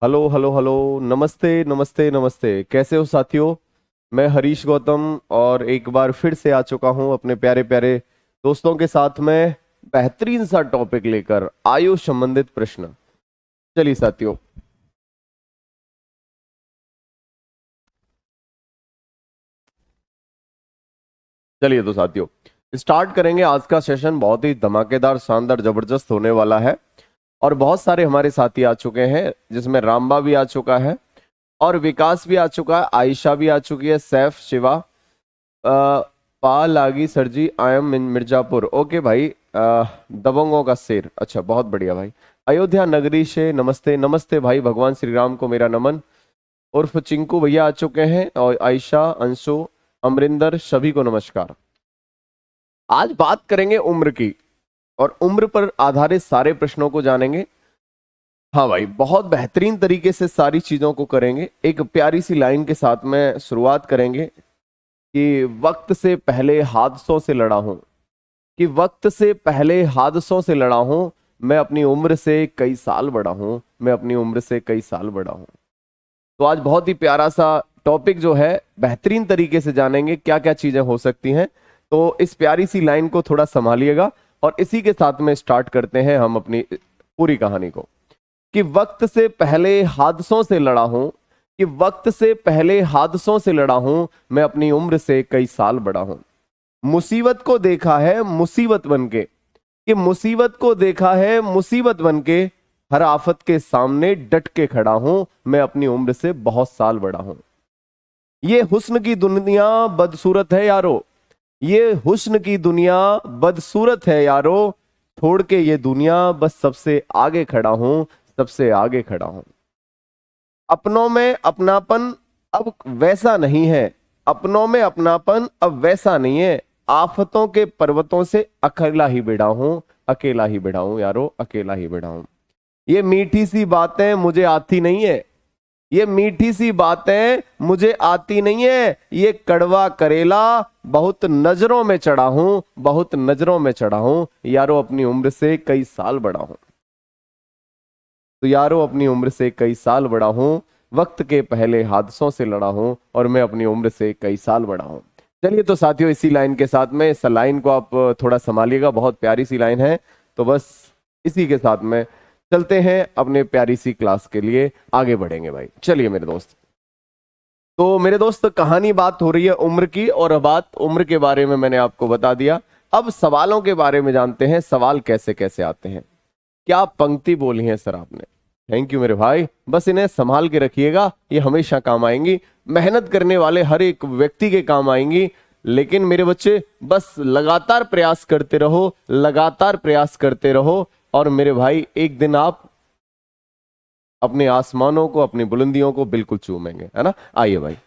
Hello hello hello. नमस्ते नमस्ते नमस्ते। कैसे हो साथियों? मैं हरीश गौतम और एक बार फिर से आ चुका हूं अपने प्यारे प्यारे दोस्तों के साथ में बेहतरीन सा टॉपिक लेकर, आयु संबंधित प्रश्न। चलिए साथियों, चलिए तो साथियों स्टार्ट करेंगे आज का सेशन। बहुत ही धमाकेदार, शानदार, जबरदस्त होने वाला है। और बहुत सारे हमारे साथी आ चुके हैं, जिसमें रामबा भी आ चुका है और विकास भी आ चुका है, आयशा भी आ चुकी है, सैफ, शिवा, पा लागी sir ji, I am in Mirzapur. Okay भाई, दबंगों का शेर। अच्छा, बहुत बढ़िया भाई। अयोध्या नगरी से नमस्ते नमस्ते भाई, भगवान श्री राम को मेरा नमन। उर्फ चिंकू भैया आ चुके हैं, और आयशा, अंशु, अमरिंदर, सभी को नमस्कार। आज बात करेंगे उम्र की, और उम्र पर आधारित सारे प्रश्नों को जानेंगे। हाँ भाई, बहुत बेहतरीन तरीके से सारी चीजों को करेंगे। एक प्यारी सी लाइन के साथ में शुरुआत करेंगे कि वक्त से पहले हादसों से लड़ा हूं, कि वक्त से पहले हादसों से लड़ा हूं, मैं अपनी उम्र से कई साल बड़ा हूं, मैं अपनी उम्र से कई साल बड़ा हूं। तो आज बहुत ही प्यारा सा टॉपिक जो है, बेहतरीन तरीके से जानेंगे क्या क्या चीजें हो सकती हैं। तो इस प्यारी सी लाइन को थोड़ा संभालिएगा, और इसी के साथ में स्टार्ट करते हैं हम अपनी पूरी कहानी को। कि वक्त से पहले हादसों से लड़ा हूं, कि वक्त से पहले हादसों से लड़ा हूं, मैं अपनी उम्र से कई साल बड़ा हूं। मुसीबत को देखा है मुसीबत बनके, कि मुसीबत को देखा है मुसीबत बनके, हर आफत के सामने डट के खड़ा हूं, मैं अपनी उम्र से बहुत साल बड़ा हूं। ये हुस्न की दुनिया बदसूरत है यारो, ये हुस्न की दुनिया बदसूरत है यारो, छोड़ के ये दुनिया बस सबसे आगे खड़ा हूं, सबसे आगे खड़ा हूं। अपनों में अपनापन अब वैसा नहीं है, अपनों में अपनापन अब वैसा नहीं है, आफतों के पर्वतों से अकेला ही बिड़ा हूं, अकेला ही बिड़ा हूं यारो, अकेला ही बिड़ा हूं। ये मीठी सी बातें मुझे आती नहीं है, ये मीठी सी बातें मुझे आती नहीं है, ये कड़वा करेला बहुत नजरों में चढ़ा हूं, बहुत नजरों में चढ़ा हूं यारो, अपनी उम्र से कई साल बड़ा हूं। तो यारो, अपनी उम्र से कई साल बड़ा हूं, वक्त के पहले हादसों से लड़ा हूं, और मैं अपनी उम्र से कई साल बड़ा हूं। चलिए तो साथियों, इसी लाइन के साथ में, इस लाइन को आप थोड़ा संभालिएगा, बहुत प्यारी सी लाइन है। तो बस इसी के साथ में चलते हैं अपने प्यारी सी क्लास के लिए, आगे बढ़ेंगे भाई। चलिए मेरे दोस्त, तो मेरे दोस्त कहानी बात हो रही है उम्र की, और बात उम्र के बारे में मैंने आपको बता दिया। अब सवालों के बारे में जानते हैं, सवाल कैसे कैसे आते हैं। क्या पंक्ति बोली है सर आपने? थैंक यू मेरे भाई, बस इन्हें संभाल के रखिएगा, ये हमेशा काम आएंगी, मेहनत करने वाले हर एक व्यक्ति के काम आएंगी। लेकिन मेरे बच्चे, बस लगातार प्रयास करते रहो, लगातार प्रयास करते रहो, और मेरे भाई एक दिन आप अपने आसमानों को, अपनी बुलंदियों को बिल्कुल चूमेंगे, है ना। आइए भाई,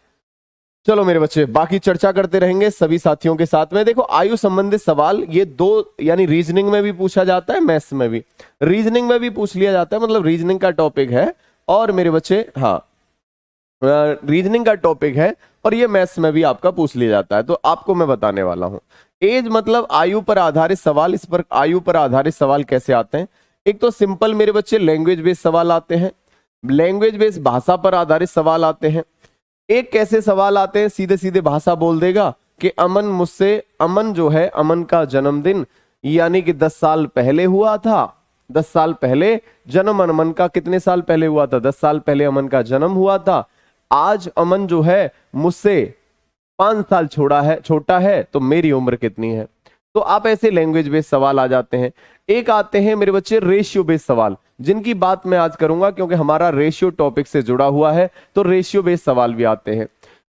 चलो मेरे बच्चे, बाकी चर्चा करते रहेंगे सभी साथियों के साथ में। देखो, आयु संबंधित सवाल ये दो, यानी रीजनिंग में भी पूछा जाता है, मैथ्स में भी, रीजनिंग में भी पूछ लिया जाता है, मतलब रीजनिंग का टॉपिक है। और मेरे बच्चे, हाँ, रीजनिंग का टॉपिक है, और ये मैथ्स में भी आपका पूछ लिया जाता है। तो आपको मैं बताने वाला हूं, एज मतलब आयु पर आधारित सवाल। इस पर आयु पर आधारित सवाल कैसे आते हैं? एक तो सिंपल मेरे बच्चे लैंग्वेज बेस्ड सवाल आते हैं, लैंग्वेज बेस्ड भाषा पर आधारित सवाल आते हैं। एक कैसे सवाल आते हैं, सीधे सीधे भाषा बोल देगा कि अमन मुझसे, अमन जो है, अमन का जन्मदिन यानी कि 10 साल पहले हुआ था। 10 साल पहले जन्म अमन का कितने साल पहले हुआ था? 10 साल पहले अमन का जन्म हुआ था। आज अमन जो है मुझसे 5 साल छोटा है, तो मेरी उम्र कितनी है? तो आप ऐसे लैंग्वेज बेस्ड सवाल आ जाते हैं। एक आते हैं मेरे बच्चे रेशियो बेस्ड सवाल, जिनकी बात मैं आज करूंगा क्योंकि हमारा रेशियो टॉपिक से जुड़ा हुआ है। तो रेशियो बेस्ड सवाल भी आते हैं।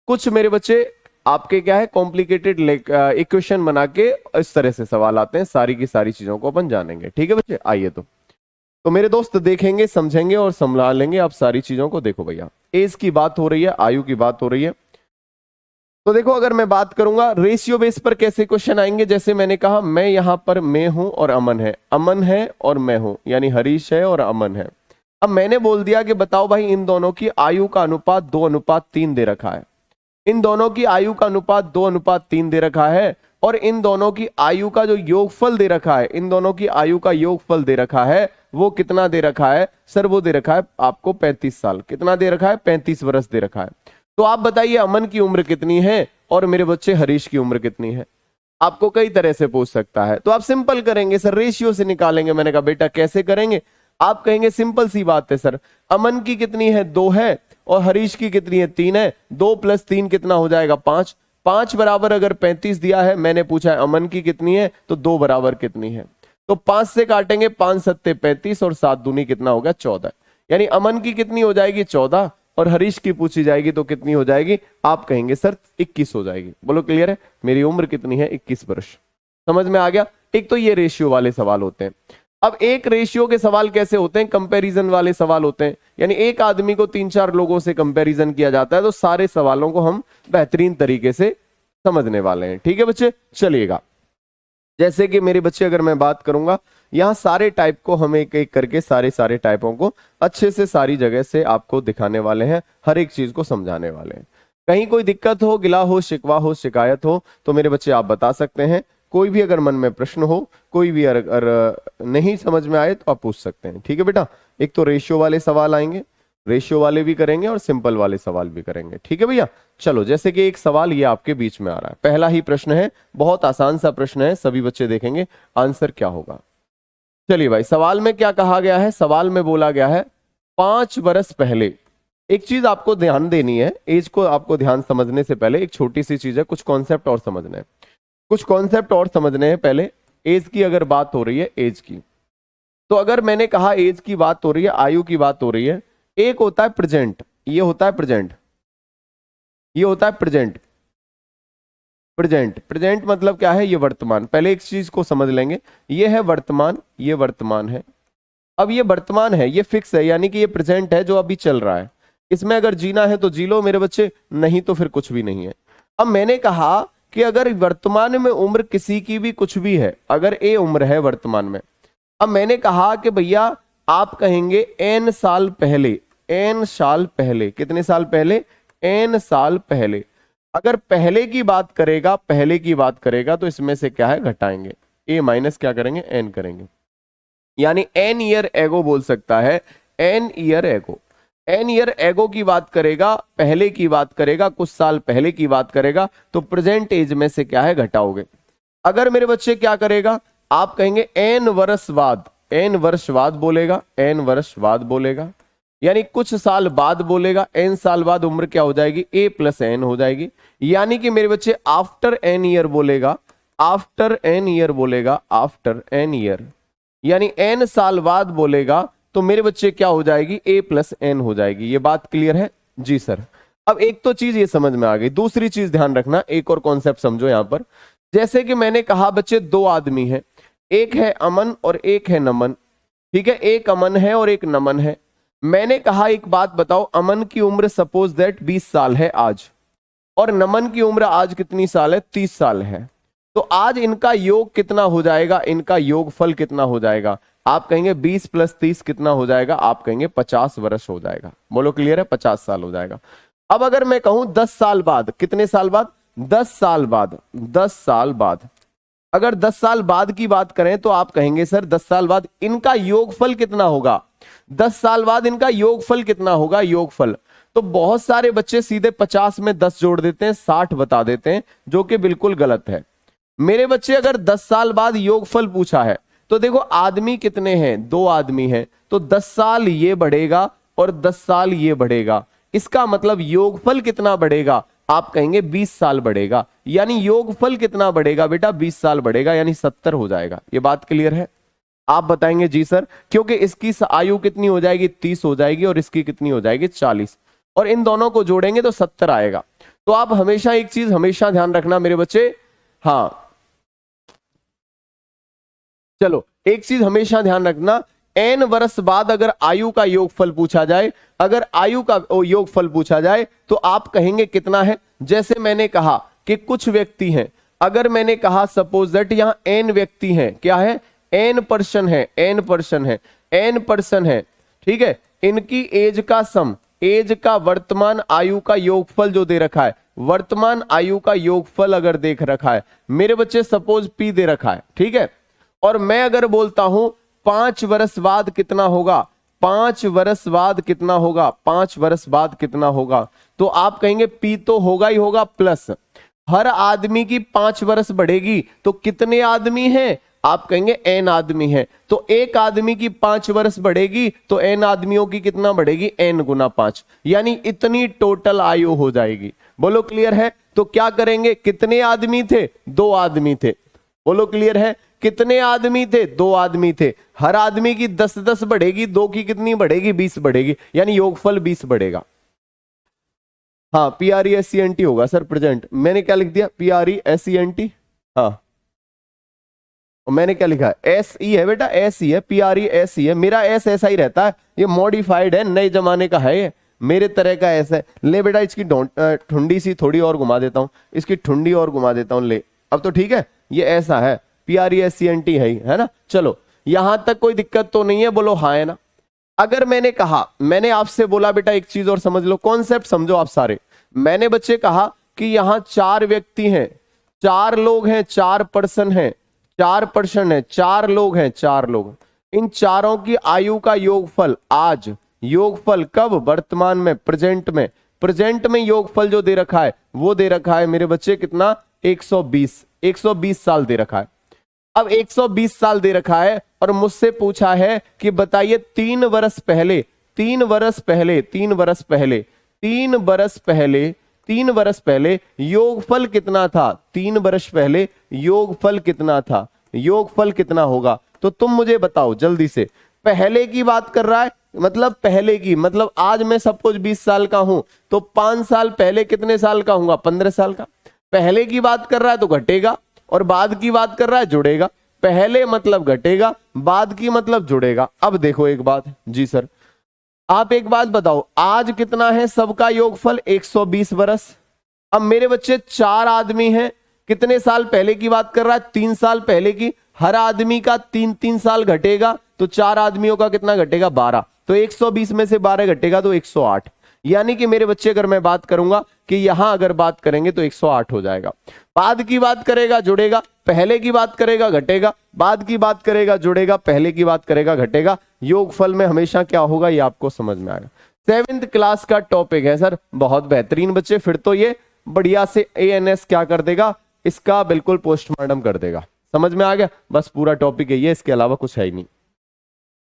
कुछ मेरे बच्चे आपके क्या है, कॉम्प्लिकेटेड इक्वेशन बना के इस तरह से सवाल आते हैं। सारी की सारी चीजों को अपन जानेंगे, ठीक है बच्चे। आइए तो मेरे दोस्त देखेंगे, समझेंगे और संभाल लेंगे आप सारी चीजों को। देखो भैया, एज की बात हो रही है, आयु की बात हो रही है। तो देखो, अगर मैं बात करूंगा रेशियो बेस पर कैसे क्वेश्चन आएंगे, जैसे मैंने कहा, मैं यहां पर मैं हूं और अमन है, अमन है और मैं हूं, यानी हरीश है और अमन है। अब मैंने बोल दिया कि बताओ भाई, इन दोनों की आयु का अनुपात 2:3 दे रखा है। इन दोनों की आयु का अनुपात 2:3 दे रखा है, और इन दोनों की आयु का जो योगफल दे रखा है, इन दोनों की आयु का योगफल दे रखा है, वो कितना दे रखा है सर? वो दे रखा है आपको 35 साल। कितना दे रखा है? 35 वर्ष दे रखा है। तो आप बताइए अमन की उम्र कितनी है और मेरे बच्चे हरीश की उम्र कितनी है? आपको कई तरह से पूछ सकता है, तो आप सिंपल करेंगे सर, रेशियो से निकालेंगे। मैंने कहा बेटा कैसे करेंगे? आप कहेंगे सिंपल सी बात है सर, अमन की कितनी है? 2 है, और हरीश की कितनी है? 3 है। 2 + 3 कितना हो जाएगा? 5। 5 बराबर अगर 35 दिया है, मैंने पूछा है अमन की कितनी है, तो 2 बराबर कितनी है? तो 5 से काटेंगे, 5 7 35 और 7 दूनी कितना होगा? 14। यानी अमन की कितनी हो जाएगी? 14, और हरीश की पूछी जाएगी तो कितनी हो जाएगी? आप कहेंगे सर 21 हो जाएगी। बोलो क्लियर है? मेरी उम्र कितनी है? 21 वर्ष। समझ में आ गया? एक तो ये रेशियो वाले सवाल होते हैं। अब एक रेशियो के सवाल कैसे होते हैं? कंपैरिजन वाले सवाल होते हैं, यानी एक आदमी को 3-4 लोगों से कंपैरिजन किया जाता है, तो सारे सवालों को हम बेहतरीन तरीके से समझने वाले हैं। ठीक है बच्चे, चलिएगा। जैसे कि मेरे बच्चे अगर मैं बात करूंगा, यहाँ सारे टाइप को हम एक एक करके सारे टाइपों को अच्छे से सारी जगह से आपको दिखाने वाले हैं, हर एक चीज को समझाने वाले हैं। कहीं कोई दिक्कत हो, गिला हो, शिकवा हो, शिकायत हो, तो मेरे बच्चे आप बता सकते हैं। कोई भी अगर मन में प्रश्न हो, कोई भी अगर नहीं समझ में आए तो आप पूछ सकते हैं। ठीक है बेटा, एक तो रेशियो वाले सवाल आएंगे, रेशियो वाले भी करेंगे और सिंपल वाले सवाल भी करेंगे। ठीक है भैया, चलो। जैसे कि एक सवाल ये आपके बीच में आ रहा है, पहला ही प्रश्न है, बहुत आसान सा प्रश्न है, सभी बच्चे देखेंगे आंसर क्या होगा। चलिए भाई, सवाल में क्या कहा गया है? सवाल में बोला गया है 5 वर्ष पहले। एक चीज आपको ध्यान देनी है, एज को आपको ध्यान समझने से पहले एक छोटी सी चीज है, कुछ कॉन्सेप्ट और समझने हैं, कुछ कॉन्सेप्ट और समझने हैं। पहले एज की अगर बात हो रही है, एज की, तो अगर मैंने कहा एज की बात हो रही है, आयु की बात हो रही है, एक होता है प्रेजेंट, ये होता है प्रेजेंट, ये होता है प्रेजेंट। प्रेजेंट, प्रेजेंट मतलब क्या है? ये वर्तमान। पहले एक चीज को समझ लेंगे, ये है वर्तमान, ये वर्तमान है। अब ये वर्तमान है, ये फिक्स है, यानी कि ये प्रेजेंट है जो अभी चल रहा है। इसमें अगर जीना है तो जी लो मेरे बच्चे, नहीं तो फिर कुछ भी नहीं है। अब मैंने कहा कि अगर वर्तमान में उम्र किसी की भी कुछ भी है, अगर ए उम्र है वर्तमान में, अब मैंने कहा कि भैया आप कहेंगे n साल पहले, n साल पहले, कितने साल पहले? n साल पहले। अगर पहले की बात करेगा, पहले की बात करेगा, तो इसमें से क्या है? घटाएंगे, a माइनस क्या करेंगे? n करेंगे, यानी n ईयर एगो बोल सकता है, n year ago. n year ago की बात करेगा, पहले की बात करेगा, कुछ साल पहले की बात करेगा, तो प्रेजेंट एज में से क्या है? घटाओगे। अगर मेरे बच्चे क्या करेगा? आप कहेंगे n वर्ष बाद, n वर्ष बाद बोलेगा, n वर्ष बाद बोलेगा, यानी कुछ साल बाद बोलेगा, n साल बाद उम्र क्या हो जाएगी? a + n हो जाएगी। यानी कि मेरे बच्चे आफ्टर n ईयर बोलेगा, आफ्टर n ईयर बोलेगा, आफ्टर n ईयर, यानी n साल बाद बोलेगा, तो मेरे बच्चे क्या हो जाएगी? a + n हो जाएगी। ये बात क्लियर है? जी सर। अब एक तो चीज ये समझ में आ गई, दूसरी चीज ध्यान रखना, एक और कॉन्सेप्ट समझो यहां पर। जैसे कि मैंने कहा बच्चे 2 आदमी हैं, एक है अमन और एक है नमन। ठीक है, एक अमन है और एक नमन है। मैंने कहा एक बात बताओ, अमन की उम्र सपोज दैट 20 साल है आज, और नमन की उम्र आज कितनी साल है? 30 साल है। तो आज इनका योग कितना हो जाएगा? इनका योगफल कितना हो जाएगा? आप कहेंगे 20 + 30 कितना हो जाएगा? आप कहेंगे 50 वर्ष हो जाएगा। बोलो क्लियर है? 50 साल हो जाएगा। अब अगर मैं कहूं 10 साल बाद, कितने साल बाद? 10 साल बाद, 10 साल बाद। अगर 10 साल बाद की बात करें तो आप कहेंगे सर 10 साल बाद इनका योगफल कितना होगा? 10 साल बाद इनका योगफल कितना होगा? योगफल। तो बहुत सारे बच्चे सीधे 50 में 10 जोड़ देते हैं, 60 बता देते हैं, जो कि बिल्कुल गलत है। मेरे बच्चे अगर 10 साल बाद योगफल पूछा है, तो देखो आदमी कितने हैं? 2 आदमी हैं, तो 10 साल ये बढ़ेगा और 10 साल ये बढ़ेगा। इसका मतलब योगफल कितना बढ़ेगा? आप कहेंगे 20 साल बढ़ेगा। यानी योगफल कितना बढ़ेगा बेटा? 20 साल बढ़ेगा, यानी 70 हो जाएगा। ये बात क्लियर है? आप बताएंगे जी सर, क्योंकि इसकी आयु कितनी हो जाएगी? 30 हो जाएगी, और इसकी कितनी हो जाएगी? 40, और इन दोनों को जोड़ेंगे तो 70 आएगा। तो आप हमेशा एक चीज हमेशा ध्यान रखना मेरे बच्चे, हाँ चलो एक चीज हमेशा ध्यान रखना, n वर्ष बाद अगर आयु का योगफल पूछा जाए, अगर आयु का योगफल पूछा जाए, तो आप कहेंगे कितना है? जैसे मैंने कहा कि कुछ व्यक्ति हैं, अगर मैंने कहा सपोज दैट यहां n व्यक्ति हैं, क्या है? n पर्सन है, n पर्सन है, n पर्सन है, ठीक है, इनकी एज का सम, एज का वर्तमान आयु का योगफल जो दे रखा है, वर्तमान आयु का योगफल अगर देख रखा है मेरे बच्चे, सपोज पी दे रखा है, ठीक है, और मैं अगर बोलता हूं 5 वर्ष बाद कितना होगा, 5 वर्ष बाद कितना होगा, 5 वर्ष बाद कितना होगा, तो आप कहेंगे पी तो होगा ही होगा प्लस हर आदमी की 5 वर्ष बढ़ेगी, तो कितने आदमी हैं, आप कहेंगे n आदमी है, तो एक आदमी की 5 वर्ष बढ़ेगी तो n आदमियों की कितना बढ़ेगी, n गुना 5, यानी इतनी टोटल आयु हो जाएगी। बोलो क्लियर है? तो क्या करेंगे, कितने आदमी थे, 2 आदमी थे। बोलो क्लियर है? कितने आदमी थे, 2 आदमी थे, हर आदमी की 10-10 बढ़ेगी, 2 की कितनी बढ़ेगी, 20 बढ़ेगी, यानी योगफल 20 बढ़ेगा। हाँ, PRESENT होगा सर प्रेजेंट। मैंने क्या लिख दिया, PRESENT, हाँ मैंने क्या लिखा है, SE है बेटा, SE है, PRESE है, मेरा S ऐसा ही रहता है, ये मॉडिफाइड है, नए जमाने का है, ये मेरे तरह का ऐसा है। ले बेटा इसकी ठुंडी सी थोड़ी और घुमा देता हूं, इसकी ठुंडी और घुमा देता हूं, ले अब तो ठीक है, ये ऐसा है, PRESENT है ना। चलो यहां तक कोई दिक्कत तो नहीं है, बोलो हाँ है ना। अगर मैंने कहा, मैंने आपसे बोला बेटा एक चीज और समझ लो, कॉन्सेप्ट समझो आप सारे। मैंने बच्चे कहा कि यहां 4 व्यक्ति हैं, 4 लोग हैं, 4 पर्सन हैं, 4 पर्सन है, 4 लोग हैं, 4 लोग, इन चारों की आयु का योगफल आज, योगफल कब, वर्तमान में, प्रेजेंट में, प्रेजेंट में योगफल जो दे रखा है वो दे रखा है मेरे बच्चे कितना, 120 साल दे रखा है। अब 120 साल दे रखा है और मुझसे पूछा है कि बताइए 3 वर्ष पहले, 3 वर्ष पहले, 3 वर्ष पहले, 3 वर्ष पहले, 3 वर्ष पहले योगफल कितना था, 3 वर्ष पहले योगफल कितना था, योगफल कितना होगा, तो तुम मुझे बताओ जल्दी से। पहले की बात कर रहा है, मतलब पहले की, मतलब आज मैं सपोज 20 साल का हूं तो 5 साल पहले कितने साल का हूंगा, 15 साल का। पहले की बात कर रहा है तो घटेगा, और बाद की बात कर रहा है जुड़ेगा। पहले मतलब घटेगा, बाद की मतलब जुड़ेगा। अब देखो एक बात, जी सर आप एक बात बताओ, आज कितना है सबका योगफल, 120 वर्ष। अब मेरे बच्चे 4 आदमी हैं, कितने साल पहले की बात कर रहा है, 3 साल पहले की, हर आदमी का 3-3 साल घटेगा, तो 4 आदमियों का कितना घटेगा, 12, तो 120 में से 12 घटेगा तो 108। यानी कि मेरे बच्चे अगर मैं बात करूंगा कि यहां अगर बात करेंगे तो 108 हो जाएगा। बाद की बात करेगा जुड़ेगा, पहले की बात करेगा घटेगा, बाद की बात करेगा जुड़ेगा, पहले की बात करेगा घटेगा। योगफल में हमेशा क्या होगा ये आपको समझ में आएगा। 7th क्लास का टॉपिक है सर, बहुत बेहतरीन बच्चे, फिर तो ये बढ़िया से ANS क्या कर देगा, इसका बिल्कुल पोस्टमार्टम कर देगा। समझ में आ गया? बस पूरा टॉपिक है ये, इसके अलावा कुछ है ही नहीं,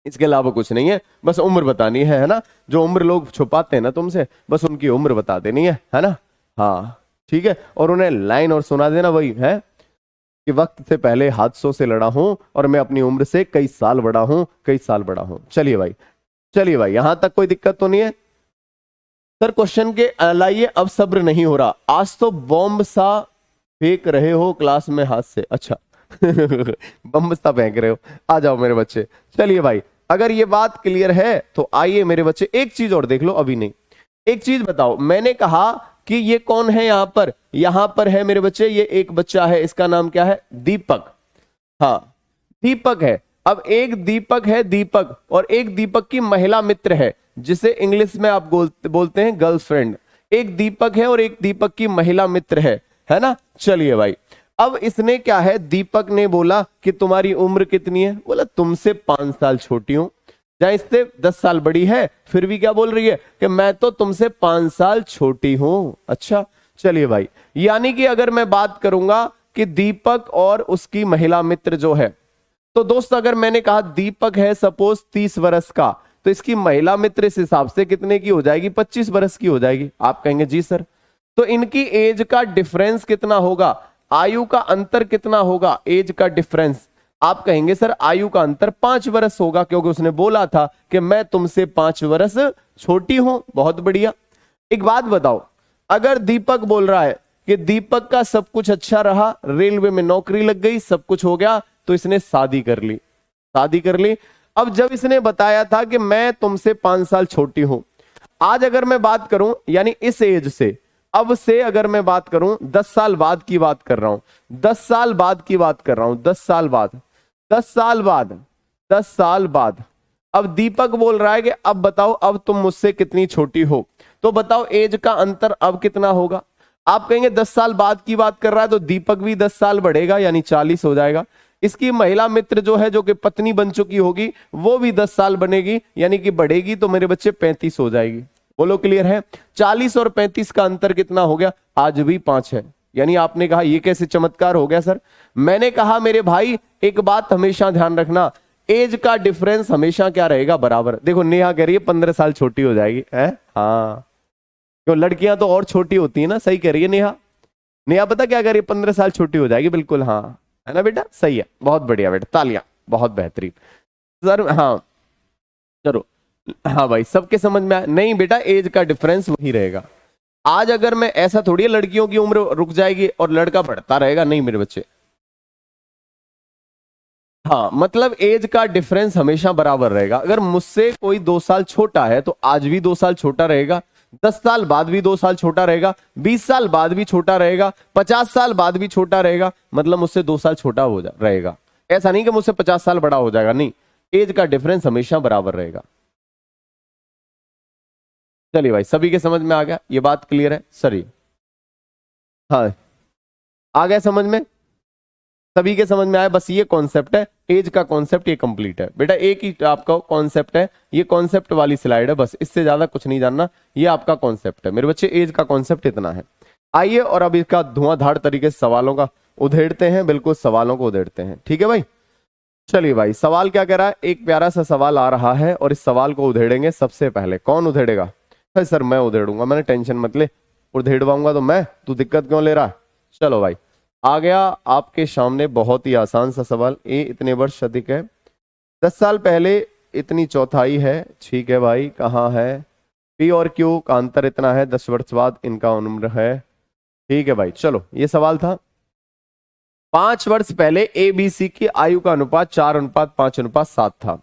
इसके अलावा कुछ नहीं है, बस उम्र बतानी है ना। जो उम्र लोग छुपाते हैं ना तुमसे, बस उनकी उम्र बता देनी है ना। हाँ ठीक है, और उन्हें लाइन और सुना देना, वही है कि वक्त से पहले हादसों से लड़ा हूं और मैं अपनी उम्र से कई साल बड़ा हूं, कई साल बड़ा हूं। चलिए भाई, चलिए भाई, यहां तक कोई दिक्कत तो नहीं है सर। क्वेश्चन के लाइए, अब सब्र नहीं हो रहा, आज तो बॉम्ब सा फेंक रहे हो क्लास में हाथ से, अच्छा बम सा फेंक रहे हो, आ जाओ मेरे बच्चे। चलिए भाई, अगर ये बात क्लियर है तो आइए मेरे बच्चे, एक चीज और देख लो, अभी नहीं, एक चीज बताओ। मैंने कहा कि ये कौन है यहां पर है मेरे बच्चे, ये एक बच्चा है, इसका नाम क्या है, दीपक। हाँ दीपक है। अब एक दीपक है, दीपक, और एक दीपक की महिला मित्र है, जिसे इंग्लिश में आप बोलते हैं गर्लफ्रेंड। एक दीपक है और एक दीपक की महिला मित्र है ना। चलिए भाई, अब इसने क्या है, दीपक ने बोला कि तुम्हारी उम्र कितनी है, बोला तुमसे 5 साल छोटी हूं, जहां इससे 10 साल बड़ी है, फिर भी क्या बोल रही है कि मैं तो तुमसे 5 साल छोटी हूं। अच्छा चलिए भाई, यानी कि अगर मैं बात करूंगा कि दीपक और उसकी महिला मित्र जो है, तो दोस्त अगर मैंने कहा दीपक है सपोज 30 वर्ष का, तो इसकी महिला मित्र इस हिसाब से कितने की हो जाएगी, 25 वर्ष की हो जाएगी। आप कहेंगे जी सर, तो इनकी एज का डिफरेंस कितना होगा, आयु का अंतर कितना होगा, एज का डिफरेंस। आप कहेंगे सर आयु का अंतर 5 वर्ष होगा, क्योंकि उसने बोला था कि मैं तुमसे 5 वर्ष छोटी हूं। बहुत बढ़िया। एक बात बताओ, अगर दीपक बोल रहा है कि दीपक का सब कुछ अच्छा रहा, रेलवे में नौकरी लग गई, सब कुछ हो गया, तो इसने शादी कर ली, शादी कर ली। अब जब इसने बताया था कि मैं तुमसे 5 साल छोटी हूं, आज अगर मैं बात करूं, यानी इस एज से, अब से अगर मैं बात करूं, 10 साल बाद की बात कर रहा हूं, 10 साल बाद की बात कर रहा हूं, 10 साल बाद, 10 साल बाद, 10 साल बाद। अब दीपक बोल रहा है कि अब बताओ अब तुम मुझसे कितनी छोटी हो, तो बताओ एज का अंतर अब कितना होगा। आप कहेंगे 10 साल बाद की बात कर रहा है, तो दीपक भी 10 साल बढ़ेगा यानी 40 हो जाएगा। इसकी महिला मित्र जो है, जो कि पत्नी बन चुकी होगी, वो भी 10 साल बनेगी यानी कि बढ़ेगी, तो मेरे बच्चे 35 हो जाएगी। बोलो क्लियर है। 40 और 35 का अंतर कितना हो गया, आज भी 5 है। यानी आपने कहा ये कैसे चमत्कार हो गया सर। मैंने कहा मेरे भाई एक बात हमेशा ध्यान रखना, एज का डिफरेंस हमेशा क्या रहेगा, बराबर। देखो नेहा कह रही है 15 साल छोटी हो जाएगी है, हाँ क्यों, लड़कियां तो और छोटी होती है ना, सही कह रही है नेहा। नेहा पता क्या कह रही है, 15 साल छोटी हो जाएगी, बिल्कुल हाँ, है ना बेटा, सही है, बहुत बढ़िया बेटा, तालियां, बहुत बेहतरीन सर। हाँ चलो, हाँ भाई सबके समझ में आया। नहीं बेटा, एज का डिफरेंस वही रहेगा। आज अगर मैं, ऐसा थोड़ी है लड़कियों की उम्र रुक जाएगी और लड़का बढ़ता रहेगा, नहीं मेरे बच्चे। हाँ मतलब एज का डिफरेंस हमेशा बराबर रहेगा। अगर मुझसे कोई 2 साल छोटा है तो आज भी 2 साल छोटा रहेगा, 10 साल बाद भी 2 साल छोटा रहेगा, 20 साल बाद भी छोटा रहेगा, 50 साल बाद भी छोटा रहेगा, मतलब मुझसे 2 साल छोटा हो जा रहेगा। ऐसा नहीं कि मुझसे 50 साल बड़ा हो जाएगा, नहीं, एज का डिफरेंस हमेशा बराबर रहेगा। चलिए भाई, सभी के समझ में आ गया, ये बात क्लियर है सर। हाँ आ गया समझ में, सभी के समझ में आया। बस ये कॉन्सेप्ट है, एज का कॉन्सेप्ट, ये कंप्लीट है बेटा। एक ही आपका कॉन्सेप्ट है, ये कॉन्सेप्ट वाली स्लाइड है, बस इससे ज्यादा कुछ नहीं जानना, ये आपका कॉन्सेप्ट है मेरे बच्चे। एज का कॉन्सेप्ट इतना है। आइए और अब इसका धुआंधार तरीके से सवालों का उधेड़ते हैं, बिल्कुल सवालों को उधेड़ते हैं, ठीक है भाई। चलिए भाई, सवाल क्या कह रहा है, एक प्यारा सा सवाल आ रहा है और इस सवाल को उधेड़ेंगे सबसे पहले। कौन उधेड़ेगा? अरे सर मैं उधेड़ूंगा, मैंने टेंशन मत ले, उधेड़वाऊंगा तो मैं, तू दिक्कत क्यों ले रहा है। चलो भाई, आ गया आपके सामने बहुत ही आसान सा सवाल। ए इतने वर्ष अधिक है, 10 साल पहले इतनी चौथाई है, ठीक है भाई, कहाँ है। पी और क्यू का अंतर इतना है, 10 वर्ष बाद इनका उम्र है, ठीक है भाई। चलो ये सवाल था, 5 वर्ष पहले ए बी सी की आयु का अनुपात 4:5:7 था।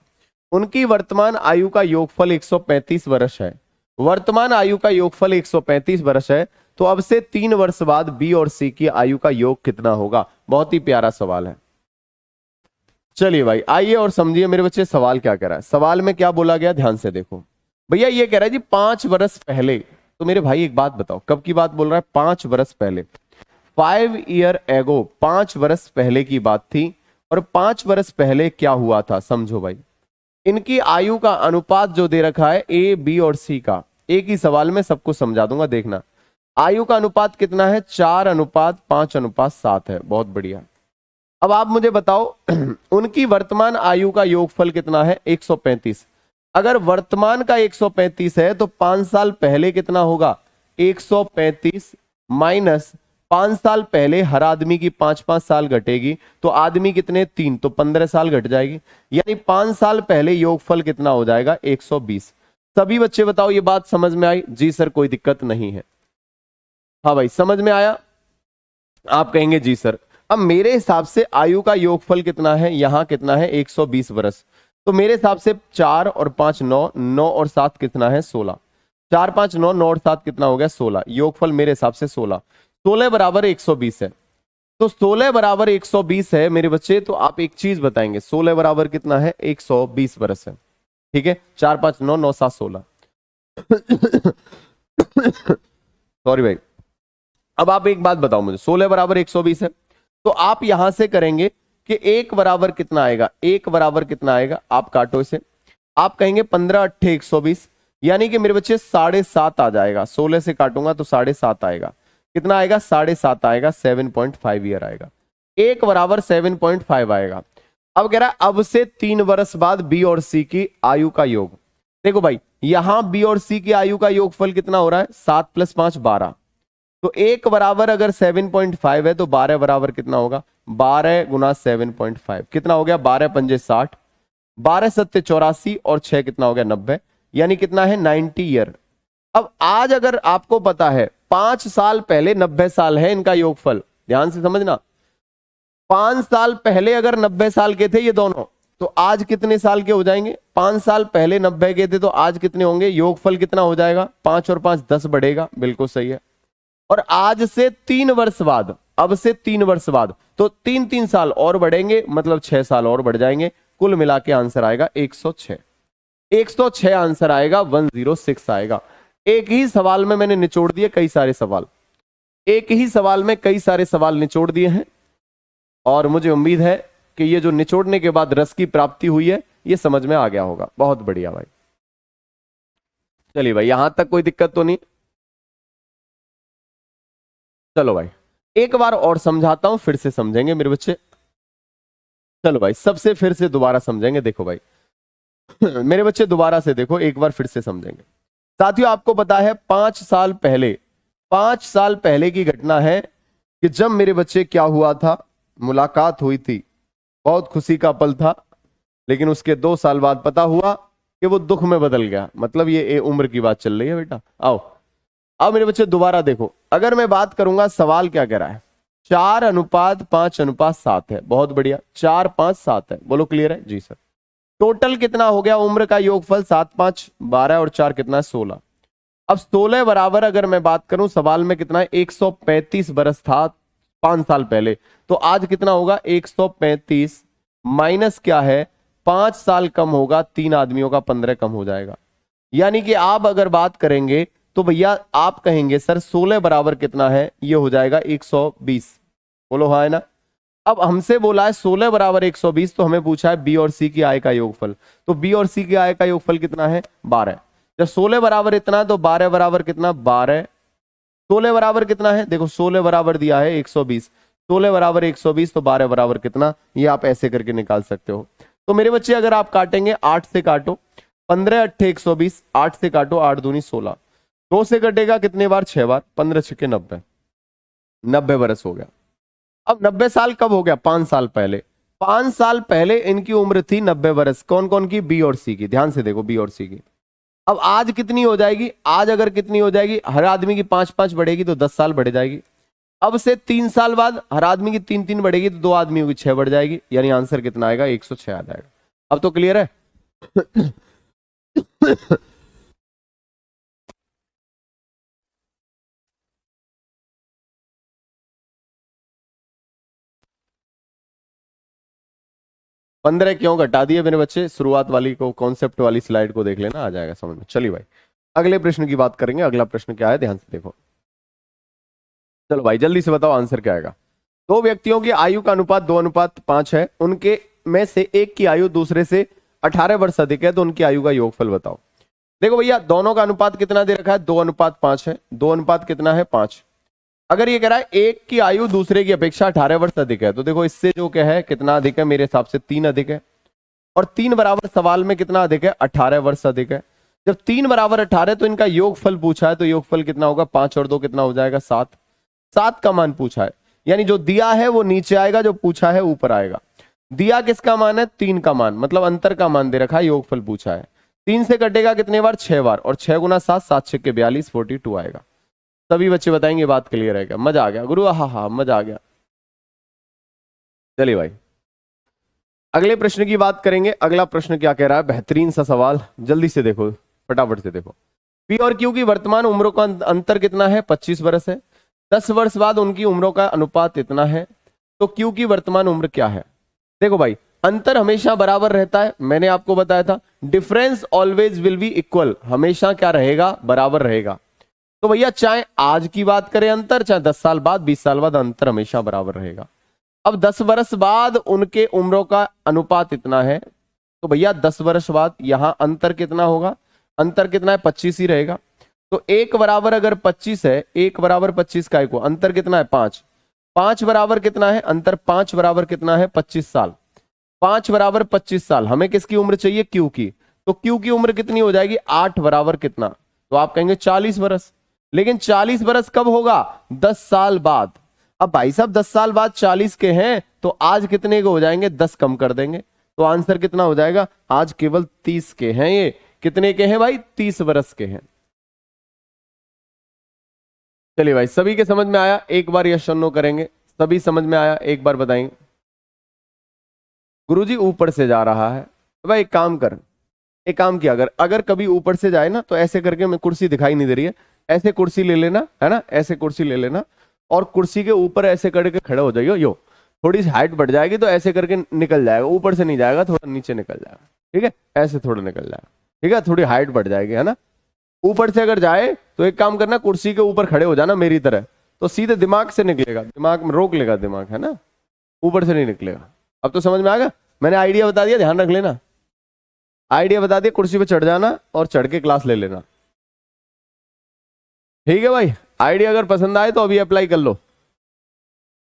उनकी वर्तमान आयु का योगफल 135 वर्ष है। वर्तमान आयु का योगफल 135 वर्ष है, तो अब से 3 वर्ष बाद बी और सी की आयु का योग कितना होगा। बहुत ही प्यारा सवाल है। चलिए भाई आइए और समझिए मेरे बच्चे सवाल क्या कह रहा है। सवाल में क्या बोला गया, ध्यान से देखो भैया। ये कह रहा है जी 5 वर्ष पहले, तो मेरे भाई एक बात बताओ, कब की बात बोल रहा है, 5 वर्ष पहले। 5 ईयर एगो, 5 वर्ष पहले की बात थी। और 5 वर्ष पहले क्या हुआ था, समझो भाई। इनकी आयु का अनुपात जो दे रखा है ए बी और सी का, एक ही सवाल में सबको समझा दूंगा, देखना। आयु का अनुपात कितना है, 4:5:7 है, बहुत बढ़िया। अब आप मुझे बताओ उनकी वर्तमान आयु का योगफल कितना है, 135। अगर वर्तमान का 135 है तो 5 साल पहले कितना होगा, 135 माइनस 5 साल पहले, हर आदमी की 5-5 साल घटेगी, तो आदमी कितने, 3, तो 15 साल घट जाएगी, यानी 5 साल पहले योगफल कितना हो जाएगा, 120। सभी बच्चे बताओ ये बात समझ में आई? जी सर कोई दिक्कत नहीं है। हाँ भाई समझ में आया? आप कहेंगे जी सर। अब मेरे हिसाब से आयु का योगफल कितना है, यहां कितना है, 120 वर्ष। तो मेरे हिसाब से 4 और 5 9, 9 और 7 कितना है, 16। 4 5 9, 9 और 7 कितना हो गया, 16। योगफल मेरे हिसाब से 16। 16 बराबर 120 है, तो 16 बराबर 120 है मेरे बच्चे। तो आप एक चीज बताएंगे, 16 बराबर कितना है, 120 वर्ष है, ठीक है। 4 5 9, 9 7 16। सॉरी भाई। अब आप एक बात बताओ मुझे, 16 बराबर 120 है, तो आप यहां से करेंगे कि 1 बराबर कितना आएगा, 1 बराबर कितना आएगा, आप काटो इसे। आप कहेंगे 15 8 120, यानी कि मेरे बच्चे 7.5 आ जाएगा। 16 से काटूंगा तो 7.5 आएगा। कितना आएगा, 7.5 आएगा, 7.5 ईयर आएगा। 1 बराबर 7.5 आएगा। अब कह रहा है अब से 3 वर्ष बाद बी और सी की आयु का योग। देखो भाई, यहां बी और सी की आयु का योगफल कितना हो रहा है, 7 + 5 12। तो 1 बराबर अगर 7.5 है तो 12 बराबर कितना होगा, 12 गुना 7.5 कितना हो गया, 12 पंजे 60, 12 सत्ते 84 और 6 कितना हो गया, 90, यानी कितना है, 90 ईयर। अब आज अगर आपको पता है 5 साल पहले 90 साल है इनका योगफल, ध्यान से समझना। 5 साल पहले अगर 90 साल के थे ये दोनों, तो आज कितने साल के हो जाएंगे, 5 साल पहले 90 के थे तो आज कितने होंगे, योगफल कितना हो जाएगा, 5 और 5 10 बढ़ेगा, बिल्कुल सही है। और आज से 3 वर्ष बाद, अब से 3 वर्ष बाद, तो 3 साल और बढ़ेंगे, मतलब 6 साल और बढ़ जाएंगे, कुल मिला के आंसर आएगा 106। 106 आंसर आएगा, 106 आएगा। एक ही सवाल में मैंने निचोड़ दिए कई सारे सवाल, एक ही सवाल में कई सारे सवाल निचोड़ दिए हैं, और मुझे उम्मीद है कि ये जो निचोड़ने के बाद रस की प्राप्ति हुई है ये समझ में आ गया होगा। बहुत बढ़िया भाई। चलिए भाई, यहां तक कोई दिक्कत तो नहीं। चलो भाई, एक बार और समझाता हूं, फिर से समझेंगे मेरे बच्चे। चलो भाई, सबसे फिर से दोबारा समझेंगे। देखो भाई मेरे बच्चे दोबारा से देखो, एक बार फिर से समझेंगे। साथियों, आपको पता है 5 साल पहले, 5 साल पहले की घटना है कि जब मेरे बच्चे क्या हुआ था, मुलाकात हुई थी, बहुत खुशी का पल था, लेकिन उसके 2 साल बाद पता हुआ कि वो दुख में बदल गया। मतलब ये उम्र की बात चल रही है बेटा। आओ अब मेरे बच्चे दोबारा देखो, अगर मैं बात करूंगा, सवाल क्या कह रहा है, 4:5:7 है। बहुत बढ़िया, 4:5:7 है। बोलो क्लियर है जी सर। टोटल कितना हो गया उम्र का योगफल? 7:5 12 और 4 कितना है? 16। अब 16 बराबर अगर मैं बात करूं, सवाल में कितना है? 135 बरस था 5 साल पहले। तो आज कितना होगा? 135 माइनस क्या है? 5 साल कम होगा, 3 आदमियों का 15 कम हो जाएगा। यानी कि आप अगर बात करेंगे तो भैया आप कहेंगे सर 16 बराबर कितना है? ये हो जाएगा 120। बोलो हाँ है ना। अब हमसे बोला है 16 बराबर 120, तो हमें पूछा है बी और सी की आय का योगफल। तो बी और सी की आय का योगफल कितना है? 12। जब 16 बराबर इतना है तो 12 बराबर कितना? 12। 16 बराबर कितना है? देखो 16 बराबर दिया है 120, 16 बराबर 120, तो 12 बराबर कितना? ये आप ऐसे करके निकाल सकते हो। तो मेरे बच्चे अगर आप काटेंगे, 8 से काटो, 15 8 120, 8 से काटो, 8 दूनी 16, 2 से कटेगा कितने बार? 6 बार, 15 6 90, 90 बरस हो गया। अब 90 साल कब हो गया? 5 साल पहले। 5 साल पहले इनकी उम्र थी 90 बरस। कौन कौन की? बी और सी की। ध्यान से देखो, बी और सी की। अब आज कितनी हो जाएगी? आज अगर कितनी हो जाएगी, हर आदमी की 5-5 बढ़ेगी तो 10 साल बढ़ जाएगी। अब से 3 साल बाद हर आदमी की 3-3 बढ़ेगी तो 2 आदमियों की 6 बढ़ जाएगी। यानी आंसर कितना आएगा? 106 आ जाएगा। अब तो क्लियर है? 15 क्यों घटा दिए मेरे बच्चे? शुरुआत वाली को, कॉन्सेप्ट वाली स्लाइड को देख लेना, आ जाएगा समझ में। चलिए भाई, अगले प्रश्न की बात करेंगे। अगला प्रश्न क्या है, ध्यान से देखो। चलो भाई जल्दी से बताओ आंसर क्या आएगा। 2 व्यक्तियों की आयु का अनुपात 2:5 है। उनके में से एक की आयु दूसरे से 18 वर्ष अधिक है, तो उनकी आयु का योगफल बताओ। देखो भैया, दोनों का अनुपात कितना दे रखा है? 2:5 है। 2 अनुपात कितना है? 5। अगर ये कह रहा है एक की आयु दूसरे की अपेक्षा 18 वर्ष अधिक है, तो देखो इससे जो क्या है, कितना अधिक है? मेरे हिसाब से 3 अधिक है। और 3 बराबर सवाल में कितना अधिक है? 18 वर्ष अधिक है। जब 3 बराबर 18, तो इनका योगफल पूछा है, तो योगफल कितना होगा? 5 और 2 कितना हो जाएगा? 7। 7 का मान पूछा है, यानी जो दिया है वो नीचे आएगा, जो पूछा है ऊपर आएगा। दिया किसका मान है? 3 का मान, मतलब अंतर का मान दे रखा है, योगफल पूछा है। 3 से कटेगा कितने बार? 6 बार, और 6 गुना 7, 7 6 42, 42 आएगा। सभी बच्चे बताएंगे, बात क्लियर है क्या? मजा आ गया गुरु? हाँ हाँ मजा आ गया। चलिए भाई, अगले प्रश्न की बात करेंगे। अगला प्रश्न क्या कह रहा है? बेहतरीन सा सवाल, जल्दी से देखो, फटाफट से देखो। पी और क्यू की वर्तमान उम्रों का अंतर कितना है? 25 वर्ष है। 10 वर्ष बाद उनकी उम्रों का अनुपात इतना है, तो क्यू की वर्तमान उम्र क्या है? देखो भाई, अंतर हमेशा बराबर रहता है, मैंने आपको बताया था। Difference always will be equal, हमेशा क्या रहेगा? बराबर रहेगा। तो भैया चाहे आज की बात करें अंतर, चाहे 10 साल बाद, 20 साल बाद, अंतर हमेशा बराबर रहेगा। अब 10 वर्ष बाद उनके उम्रों का अनुपात इतना है, तो भैया 10 वर्ष बाद यहां अंतर कितना होगा? अंतर कितना है? 25 ही रहेगा। तो 1 बराबर अगर 25 है, 1 बराबर 25 का को अंतर कितना है? 5। 5 बराबर कितना है? अंतर 5 बराबर कितना है? 25 साल। 5 बराबर 25 साल। हमें किसकी उम्र चाहिए? क्यू की। तो क्यू की उम्र कितनी हो जाएगी? 8 बराबर कितना? तो आप कहेंगे 40 वर्ष। लेकिन 40 बरस कब होगा? 10 साल बाद। अब भाई साहब 10 साल बाद 40 के हैं, तो आज कितने के हो जाएंगे? 10 कम कर देंगे, तो आंसर कितना हो जाएगा? आज केवल 30 के हैं। ये कितने के हैं भाई? 30 बरस के हैं। चलिए भाई, सभी के समझ में आया? एक बार यस और नो करेंगे। सभी समझ में आया? एक बार बताएंगे। गुरुजी ऊपर से जा रहा है। तो भाई एक काम कर, एक काम किया, अगर कभी ऊपर से जाए ना, तो ऐसे करके, मैं कुर्सी दिखाई नहीं दे रही है, ऐसे कुर्सी ले लेना है ना, ऐसे कुर्सी ले लेना, और कुर्सी के ऊपर ऐसे करके खड़े हो जाइयो। यो थोड़ी सी हाइट बढ़ जाएगी तो ऐसे करके निकल जाएगा, ऊपर से नहीं जाएगा, थोड़ा नीचे निकल जाएगा। ठीक है, ऐसे थोड़ा निकल जाएगा। ठीक है, थोड़ी हाइट बढ़ जाएगी, है ना। ऊपर से अगर जाए तो एक काम करना, कुर्सी के ऊपर खड़े हो जाना मेरी तरह, तो सीधे दिमाग से निकलेगा, दिमाग में रोक लेगा दिमाग, है ना, ऊपर से नहीं निकलेगा। अब तो समझ में आ गया, मैंने आइडिया बता दिया, ध्यान रख लेना। आइडिया बता दिया, कुर्सी पे चढ़ जाना और चढ़ के क्लास ले लेना। ठीक है भाई, आइडिया अगर पसंद आए तो अभी अप्लाई कर लो।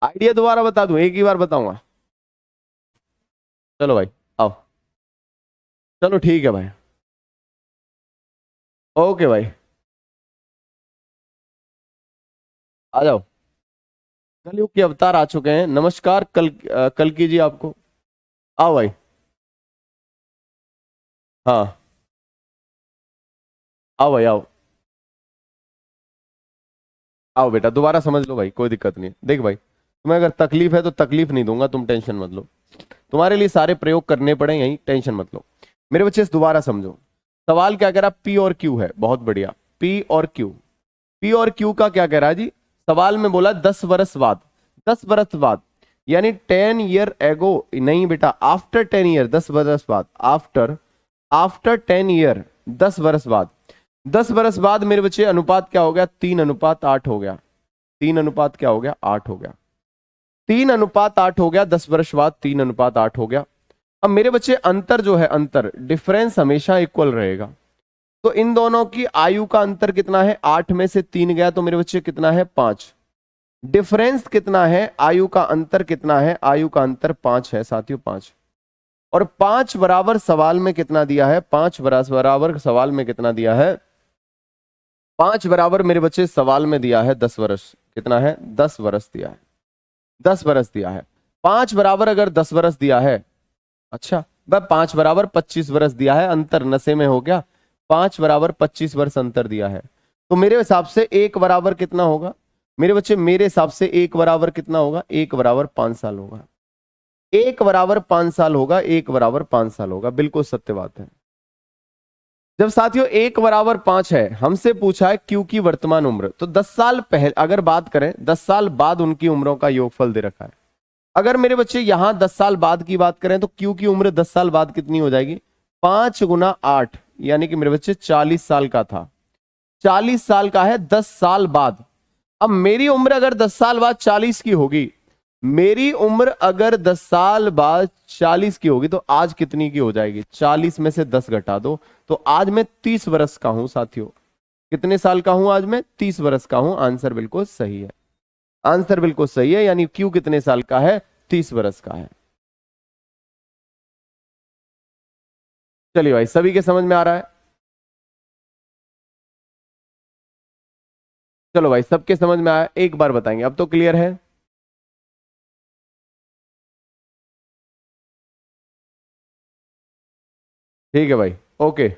आइडिया दोबारा बता दूं, एक ही बार बताऊंगा। चलो भाई आओ, चलो ठीक है भाई, ओके भाई, आ जाओ। कलयुग के अवतार आ चुके हैं, नमस्कार कल कीजिए आपको। आओ भाई। हाँ, आओ भाई आओ, आओ बेटा, दोबारा समझ लो भाई, कोई दिक्कत नहीं है। देख भाई, तुम्हें अगर तकलीफ है तो तकलीफ नहीं दूंगा, तुम टेंशन मत लो। तुम्हारे लिए सारे प्रयोग करने पड़े यहीं, टेंशन मत लो। मेरे बच्चे दोबारा समझो, सवाल क्या कह रहा, पी और क्यू है, बहुत बढ़िया, पी और क्यू। पी और क्यू का क्या कह रहा है जी, सवाल में बोला 10 वर्ष बाद, 10 वर्ष बाद, यानी 10 ईयर एगो, नहीं बेटा, आफ्टर 10 ईयर, 10 वर्ष बाद, आफ्टर आफ्टर 10 ईयर, 10 वर्ष बाद। 10 वर्ष बाद मेरे बच्चे अनुपात क्या हो गया, 3:8 हो गया। 3:8 क्या हो गया, 8 हो गया। 3:8 हो गया, 10 वर्ष बाद 3:8 हो गया। अब मेरे बच्चे अंतर जो है, अंतर, डिफरेंस हमेशा इक्वल रहेगा। तो इन दोनों की आयु का अंतर कितना है, 8 में से 3 गया तो मेरे बच्चे कितना है, 5। डिफरेंस कितना है, आयु का अंतर कितना है, आयु का अंतर 5 है साथियों, 5। और 5 बराबर सवाल में कितना दिया है, 5 बराबर सवाल में कितना दिया है, 5 बराबर मेरे बच्चे सवाल में दिया है 10 वर्ष। कितना है, 10 वर्ष दिया है, 10 वर्ष दिया है। 5 बराबर अगर 10 वर्ष दिया है, अच्छा वह 5 बराबर 25 वर्ष दिया है, अंतर नशे में हो गया, 5 बराबर 25 वर्ष अंतर दिया है। तो मेरे हिसाब से 1 बराबर कितना होगा मेरे बच्चे, मेरे हिसाब से 1 बराबर कितना होगा, 1 बराबर 5 साल होगा। 1 बराबर 5 साल होगा, 1 बराबर 5 साल होगा, बिल्कुल सत्य बात है। जब साथियों 1 बराबर 5 है, हमसे पूछा है क्यू की वर्तमान उम्र, तो 10 साल पहले अगर बात करें, 10 साल बाद उनकी उम्रों का योगफल दे रखा है। अगर मेरे बच्चे यहां 10 साल बाद की बात करें तो क्यू की उम्र 10 साल बाद कितनी हो जाएगी, 5 गुना 8, यानी कि मेरे बच्चे 40 साल का था, 40 साल का है 10 साल बाद। अब मेरी उम्र अगर 10 साल बाद 40 की होगी, मेरी उम्र अगर 10 साल बाद 40 की होगी तो आज कितनी की हो जाएगी, 40 में से 10 घटा दो, तो आज मैं 30 वर्ष का हूं साथियों। कितने साल का हूं आज मैं, 30 वर्ष का हूं। आंसर बिल्कुल सही है, आंसर बिल्कुल सही है, यानी क्यू कितने साल का है, 30 वर्ष का है। चलिए भाई, सभी के समझ में आ रहा है, चलो भाई सबके समझ में आया, एक बार बताएंगे, अब तो क्लियर है। ठीक है भाई, ओके,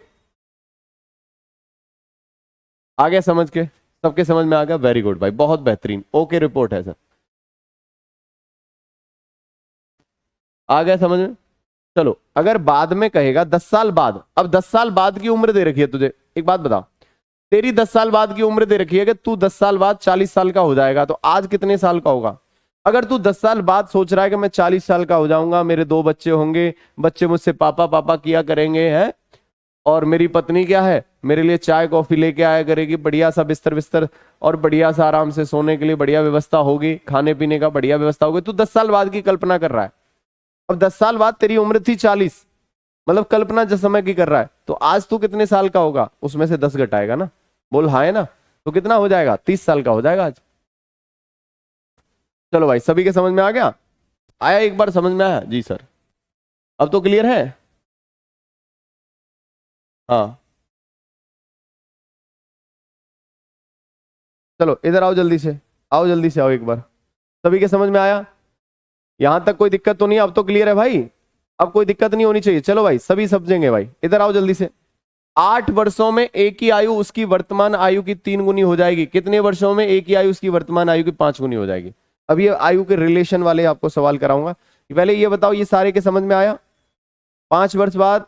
आ गया समझ के, सबके समझ में आ गया, वेरी गुड भाई, बहुत बेहतरीन, ओके रिपोर्ट है सर, आ गया समझ में। चलो, अगर बाद में कहेगा 10 साल बाद, अब 10 साल बाद की उम्र दे रखी है तुझे, एक बात बता, तेरी 10 साल बाद की उम्र दे रखी है कि तू 10 साल बाद 40 साल का हो जाएगा, तो आज कितने साल का होगा। अगर तू 10 साल बाद सोच रहा है कि मैं 40 साल का हो जाऊंगा, मेरे 2 बच्चे होंगे, बच्चे मुझसे पापा पापा किया करेंगे, हैं, और मेरी पत्नी क्या है, मेरे लिए चाय कॉफी लेके आया करेगी, बढ़िया सा बिस्तर बिस्तर और बढ़िया सा आराम से सोने के लिए बढ़िया व्यवस्था होगी, खाने पीने का बढ़िया व्यवस्था होगी, तू 10 साल बाद की कल्पना कर रहा है। अब 10 साल बाद तेरी उम्र थी 40, मतलब कल्पना जिस समय की कर रहा है, तो आज तू कितने साल का होगा, उसमें से 10 घटाएगा ना, बोल हाँ है ना, तो कितना हो जाएगा, 30 साल का हो जाएगा आज। चलो भाई, सभी के समझ में आ गया, आया, एक बार समझ में आया जी सर, अब तो क्लियर है। हाँ, चलो इधर आओ जल्दी से, आओ जल्दी से आओ, एक बार सभी के समझ में आया, यहां तक कोई दिक्कत तो नहीं, अब तो क्लियर है भाई, अब कोई दिक्कत नहीं होनी चाहिए। चलो भाई, सभी समझेंगे भाई, इधर आओ जल्दी से। 8 वर्षों में एक ही आयु उसकी वर्तमान आयु की 3 गुनी हो जाएगी, कितने वर्षों में एक ही आयु उसकी वर्तमान आयु की 5 गुनी हो जाएगी। अब ये आयु के रिलेशन वाले आपको सवाल कराऊंगा, पहले ये बताओ, ये सारे के समझ में आया। 5 वर्ष बाद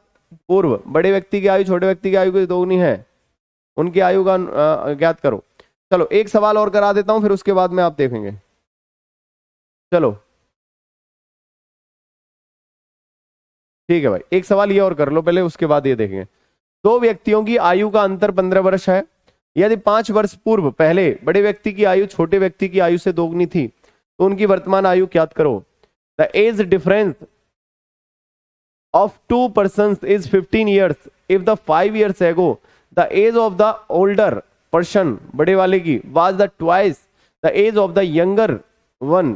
पूर्व बड़े व्यक्ति की आयु छोटे व्यक्ति की आयु की 2 गुनी है, उनकी आयु का ज्ञात करो। चलो एक सवाल और करा देता हूं, फिर उसके बाद में आप देखेंगे। चलो ठीक है भाई, एक सवाल ये और कर लो पहले, उसके बाद ये देखेंगे। दो व्यक्तियों की आयु का अंतर 15 वर्ष है। यदि 5 वर्ष पूर्व पहले बड़े व्यक्ति की आयु छोटे व्यक्ति की आयु से दोगुनी थी तो उनकी वर्तमान आयु ज्ञात करो। The age difference of two persons is 15 years. If the 5 years ago the age of the older person, बड़े वाले की, was the twice the age of the younger one,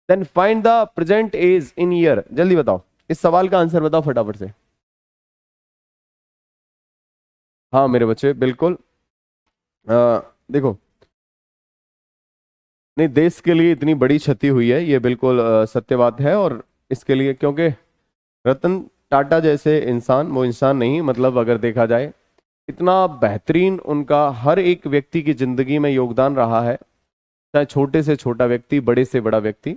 then find the present age in year. जल्दी बताओ, इस सवाल का answer बताओ फटाफट से। हाँ मेरे बच्चे बिल्कुल, देखो, नहीं, देश के लिए इतनी बड़ी क्षति हुई है, ये बिल्कुल सत्य बात है। और इसके लिए, क्योंकि रतन टाटा जैसे इंसान, वो इंसान नहीं, मतलब अगर देखा जाए इतना बेहतरीन उनका हर एक व्यक्ति की जिंदगी में योगदान रहा है, चाहे छोटे से छोटा व्यक्ति, बड़े से बड़ा व्यक्ति,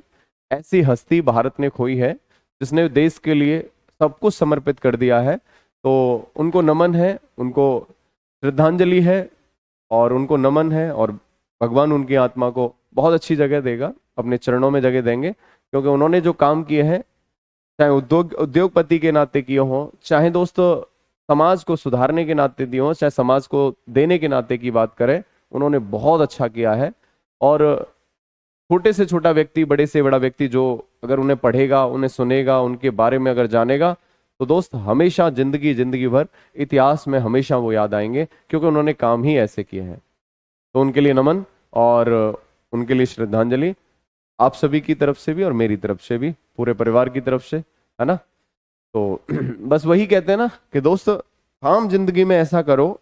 ऐसी हस्ती भारत ने खोई है जिसने देश के लिए सब कुछ समर्पित कर दिया है। तो उनको नमन है, उनको श्रद्धांजलि है और उनको नमन है, और भगवान उनकी आत्मा को बहुत अच्छी जगह देगा, अपने चरणों में जगह देंगे, क्योंकि उन्होंने जो काम किए हैं, चाहे उद्योगपति के नाते किए हों, चाहे दोस्तों समाज को सुधारने के नाते दिए हों, चाहे समाज को देने के नाते की बात करें, उन्होंने बहुत अच्छा किया है। और छोटे से छोटा व्यक्ति, बड़े से बड़ा व्यक्ति जो अगर उन्हें पढ़ेगा, उन्हें सुनेगा, उनके बारे में अगर जानेगा, तो दोस्त हमेशा जिंदगी भर इतिहास में हमेशा वो याद आएंगे, क्योंकि उन्होंने काम ही ऐसे किए हैं। तो उनके लिए नमन और उनके लिए श्रद्धांजलि, आप सभी की तरफ से भी और मेरी तरफ से भी, पूरे परिवार की तरफ से, है ना। तो बस वही कहते हैं ना कि दोस्त, काम जिंदगी में ऐसा करो,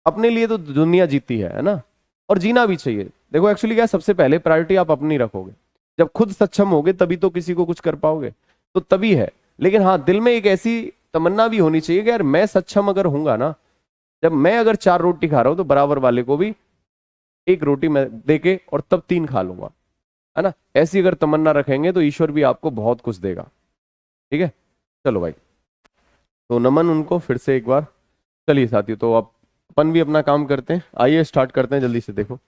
अपने लिए तो दुनिया जीती है ना, और जीना भी चाहिए। देखो एक्चुअली क्या, सबसे पहले प्रायोरिटी आप अपनी रखोगे, जब खुद सक्षम होगे तभी तो किसी को कुछ कर पाओगे, तो तभी है। लेकिन हाँ, दिल में एक ऐसी तमन्ना भी होनी चाहिए कि यार मैं सक्षम अगर हूंगा ना, जब मैं अगर 4 रोटी खा रहा हूं तो बराबर वाले को भी 1 रोटी मैं देके और तब 3 खा लूंगा, है ना। ऐसी अगर तमन्ना रखेंगे तो ईश्वर भी आपको बहुत कुछ देगा। ठीक है, चलो भाई, तो नमन उनको फिर से एक बार। चलिए साथियों, तो अपन भी अपना काम करते हैं, आइए स्टार्ट करते हैं जल्दी से। देखो